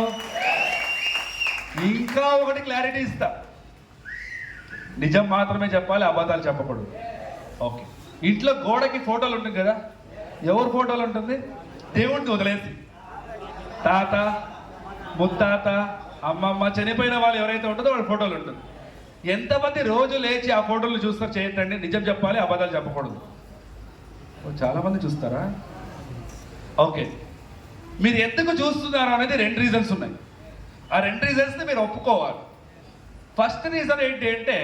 ఇంకా ఒకటి క్లారిటీ ఇస్తా, నిజం మాత్రమే చెప్పాలి, అబద్ధాలు చెప్పకూడదు. ఓకే, ఇంట్లో గోడకి ఫోటోలు ఉంటుంది కదా, ఎవరు ఫోటోలు ఉంటుంది? దేవుడిని వదిలేసి తాత, ముత్తాత, అమ్మమ్మ, చనిపోయిన వాళ్ళు ఎవరైతే ఉంటుందో వాళ్ళ ఫోటోలు ఉంటుంది. ఎంతమంది రోజు లేచి ఆ ఫోటోలు చూస్తారు? చేయొద్దండి, నిజం చెప్పాలి, అబద్ధాలు చెప్పకూడదు. చాలా మంది చూస్తారా? ఓకే, మీరు ఎందుకు చూస్తున్నారు అనేది 2 రీజన్స్ ఉన్నాయి. ఆ 2 రీజన్స్ని మీరు ఒప్పుకోవాలి. ఫస్ట్ రీజన్ ఏంటి అంటే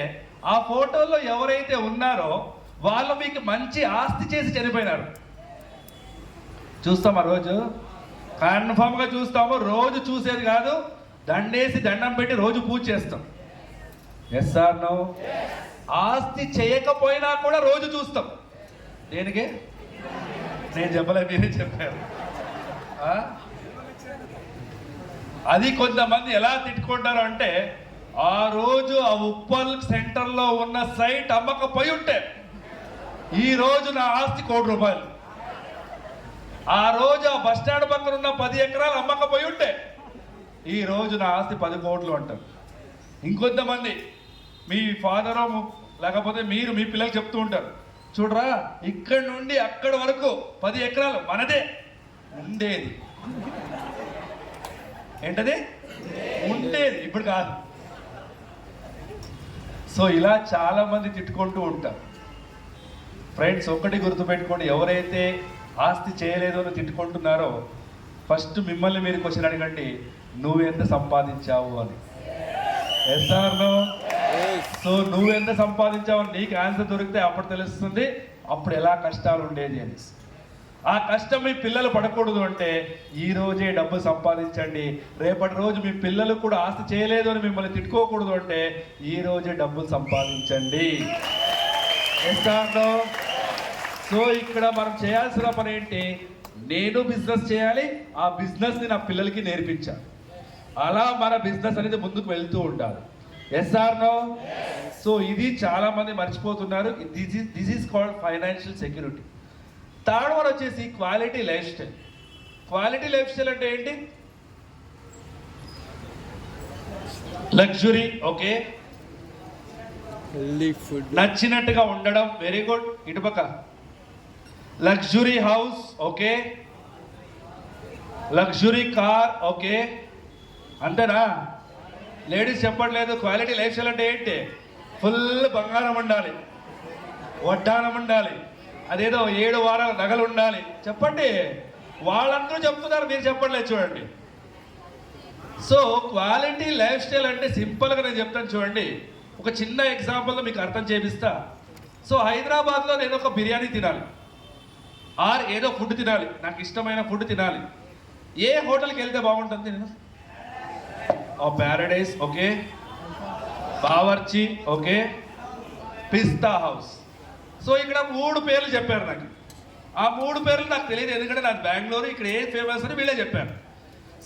ఆ ఫోటోలో ఎవరైతే ఉన్నారో వాళ్ళు మీకు మంచి ఆస్తి చేసి చనిపోయినారు. చూస్తాం ఆ రోజు, కన్ఫామ్గా చూస్తాము. రోజు చూసేది కాదు, దండేసి దండం పెట్టి రోజు పూజ చేస్తాం. Yes or no? ఆస్తి చేయకపోయినా కూడా రోజు చూస్తాం. దేనికి? నేను చెప్పలే, మీరే చెప్పారు. అది కొంతమంది ఎలా తిట్టుకుంటారు అంటే ఆ రోజు ఆ ఉప్పల్ సెంటర్లో ఉన్న సైట్ అమ్మకపోయి ఉంటే ఈ రోజు నా ఆస్తి ₹1,00,00,000. ఆ రోజు ఆ బస్ స్టాండ్ పక్కన ఉన్న 10 ఎకరాలు అమ్మకపోయి ఉంటే ఈ రోజు నా ఆస్తి 10 కోట్లు అంటారు. ఇంకొంతమంది మీ ఫాదరో లేకపోతే మీరు మీ పిల్లలు చెప్తూ ఉంటారు, చూడరా ఇక్కడి నుండి అక్కడి వరకు 10 ఎకరాలు మనదే ఉండేది. ఏంటది? ఉండేది, ఇప్పుడు కాదు. సో ఇలా చాలా మంది తిట్టుకుంటూ ఉంటారు. ఫ్రెండ్స్, ఒకటి గుర్తుపెట్టుకోండి, ఎవరైతే ఆస్తి చేయలేదు అని తిట్టుకుంటున్నారో ఫస్ట్ మిమ్మల్ని మీరు క్వశ్చన్ అడగండి, నువ్వెంత సంపాదించావు అని. Yes or no? సో నువ్వెంత సంపాదించావు అని నీకు ఆన్సర్ దొరికితే అప్పుడు తెలుస్తుంది అప్పుడు ఎలా కష్టాలు ఉండేది అని. ఆ కష్టం మీ పిల్లలు పడకూడదు అంటే ఈ రోజే డబ్బు సంపాదించండి. రేపటి రోజు మీ పిల్లలు కూడా ఆస్తి చేయలేదు అని మిమ్మల్ని తిట్టుకోకూడదు అంటే ఈ రోజే డబ్బులు సంపాదించండి. Yes or no? సో ఇక్కడ మనం చేయాల్సిన పని ఏంటి? నేను బిజినెస్ చేయాలి, ఆ బిజినెస్ని నా పిల్లలకి నేర్పించాలి. అలా మన బిజినెస్ అనేది ముందుకు వెళ్తూ ఉండాలి. Yes or no? సో ఇది చాలా మంది మర్చిపోతున్నారు. This is called financial security. Third one వచ్చేసి quality lifestyle. Quality lifestyle అంటే ఏంటి? Luxury, okay. హెల్దీ ఫుడ్, నచ్చినట్టుగా ఉండడం, వెరీ గుడ్. ఇటుపక్క luxury house, okay. Luxury car, okay. అంతేనా? లేడీస్ చెప్పట్లేదు. క్వాలిటీ లైఫ్ స్టైల్ అంటే ఏంటి? ఫుల్ బంగారం ఉండాలి, వడ్డానం ఉండాలి, అదేదో 7 వారాల నగలు ఉండాలి. చెప్పండి, వాళ్ళందరూ చెప్తున్నారు, మీరు చెప్పట్లేదు. చూడండి. సో క్వాలిటీ లైఫ్ స్టైల్ అంటే సింపుల్గా నేను చెప్తాను చూడండి. ఒక చిన్న ఎగ్జాంపుల్తో మీకు అర్థం చేపిస్తా. సో హైదరాబాద్లో నేను ఒక బిర్యానీ తినాలి, ఆర్ ఏదో ఫుడ్ తినాలి, నాకు ఇష్టమైన ఫుడ్ తినాలి. ఏ హోటల్కి వెళ్తే బాగుంటుంది? నేను ప్యారడైస్, ఓకే. బావర్చి, ఓకే. పిస్తా హౌస్. సో ఇక్కడ 3 పేర్లు చెప్పారు నాకు. ఆ 3 పేర్లు నాకు తెలియదు, ఎందుకంటే నాకు బెంగళూరు, ఇక్కడ ఏ ఫేమస్ అని వీళ్ళే చెప్పారు.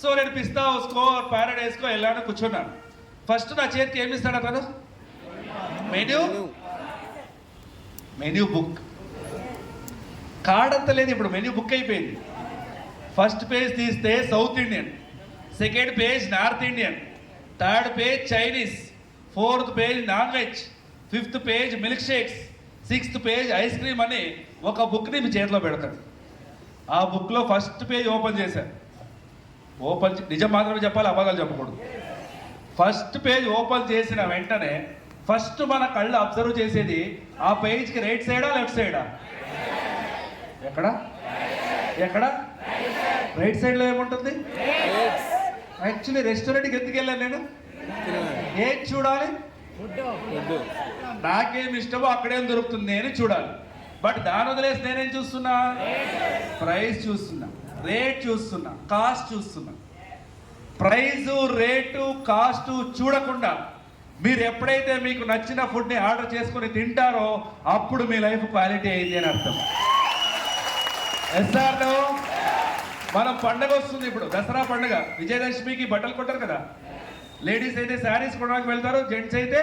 సో నేను పిస్తా హౌస్కో ప్యారడైస్కో వెళ్ళాను, కూర్చున్నాను. ఫస్ట్ నా చేతికి ఏమి ఇస్తాడు అతను? Menu book. కార్డ్ అంత లేదు, ఇప్పుడు మెన్యూ బుక్ అయిపోయింది. ఫస్ట్ పేజ్ తీస్తే south Indian, second page north Indian, third page Chinese, fourth page non veg, fifth page milk shakes, 6th page ice cream అని ఒక బుక్ని మీ చేతిలో పెడతాడు. ఆ బుక్లో ఫస్ట్ పేజ్ ఓపెన్ చేశారు. నిజం మాత్రమే చెప్పాలి, అబద్ధాలు చెప్పకూడదు. ఫస్ట్ పేజ్ ఓపెన్ చేసిన వెంటనే ఫస్ట్ మన కళ్ళు అబ్జర్వ్ చేసేది ఆ పేజ్కి రైట్ సైడా లెఫ్ట్ సైడా? ఎక్కడ ఎక్కడ? రైట్ సైడ్లో ఏముంటుంది? యాక్చువల్లీ రెస్టారెంట్కి ఎందుకు వెళ్ళాను నేను? ఏం చూడాలి? నాకేం ఇష్టమో అక్కడేం దొరుకుతుంది నేను చూడాలి. బట్ దాని వదిలేసి నేనేం చూస్తున్నా? ప్రైస్ చూస్తున్నా, రేట్ చూస్తున్నా, కాస్ట్ చూస్తున్నా. ప్రైజు, రేటు, కాస్ట్ చూడకుండా మీరు ఎప్పుడైతే మీకు నచ్చిన ఫుడ్ని ఆర్డర్ చేసుకుని తింటారో అప్పుడు మీ లైఫ్ క్వాలిటీ అయింది అని అర్థం. ఎస్ఆర్లో మనం పండగ వస్తుంది ఇప్పుడు, దసరా పండుగ. విజయదశమికి బట్టలు కొంటారు కదా. లేడీస్ అయితే శారీస్ కొనడానికి వెళ్తారు, జెంట్స్ అయితే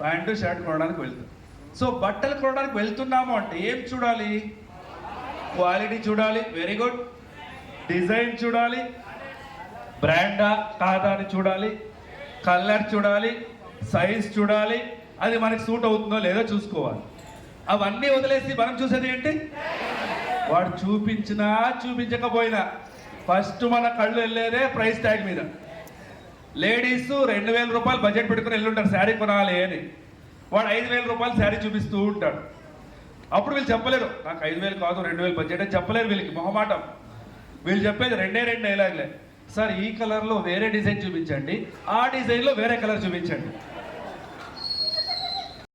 ప్యాంటు షర్ట్ కొనడానికి వెళ్తారు. సో బట్టలు కొనడానికి వెళ్తున్నాము అంటే ఏం చూడాలి? క్వాలిటీ చూడాలి, వెరీ గుడ్. డిజైన్ చూడాలి, బ్రాండా కాదా అని చూడాలి, కలర్ చూడాలి, సైజ్ చూడాలి, అది మనకి సూట్ అవుతుందో లేదో చూసుకోవాలి. అవన్నీ వదిలేసి మనం చూసేది ఏంటి? వాడు చూపించినా చూపించకపోయినా ఫస్ట్ మన కళ్ళు వెళ్ళేదే ప్రైస్ ట్యాగ్ మీద. లేడీస్ 2,000 రూపాయలు బడ్జెట్ పెట్టుకుని వెళ్ళుంటారు శారీ కొనాలి అని. వాడు 5,000 రూపాయలు శారీ చూపిస్తూ ఉంటాడు. అప్పుడు వీళ్ళు చెప్పలేరు నాకు 5,000 కాదు 2,000 బడ్జెట్ అని చెప్పలేరు. వీళ్ళకి మొహమాటం. వీళ్ళు చెప్పేది రెండు డైలాగ్లే. సార్ ఈ కలర్లో వేరే డిజైన్ చూపించండి, ఆ డిజైన్లో వేరే కలర్ చూపించండి.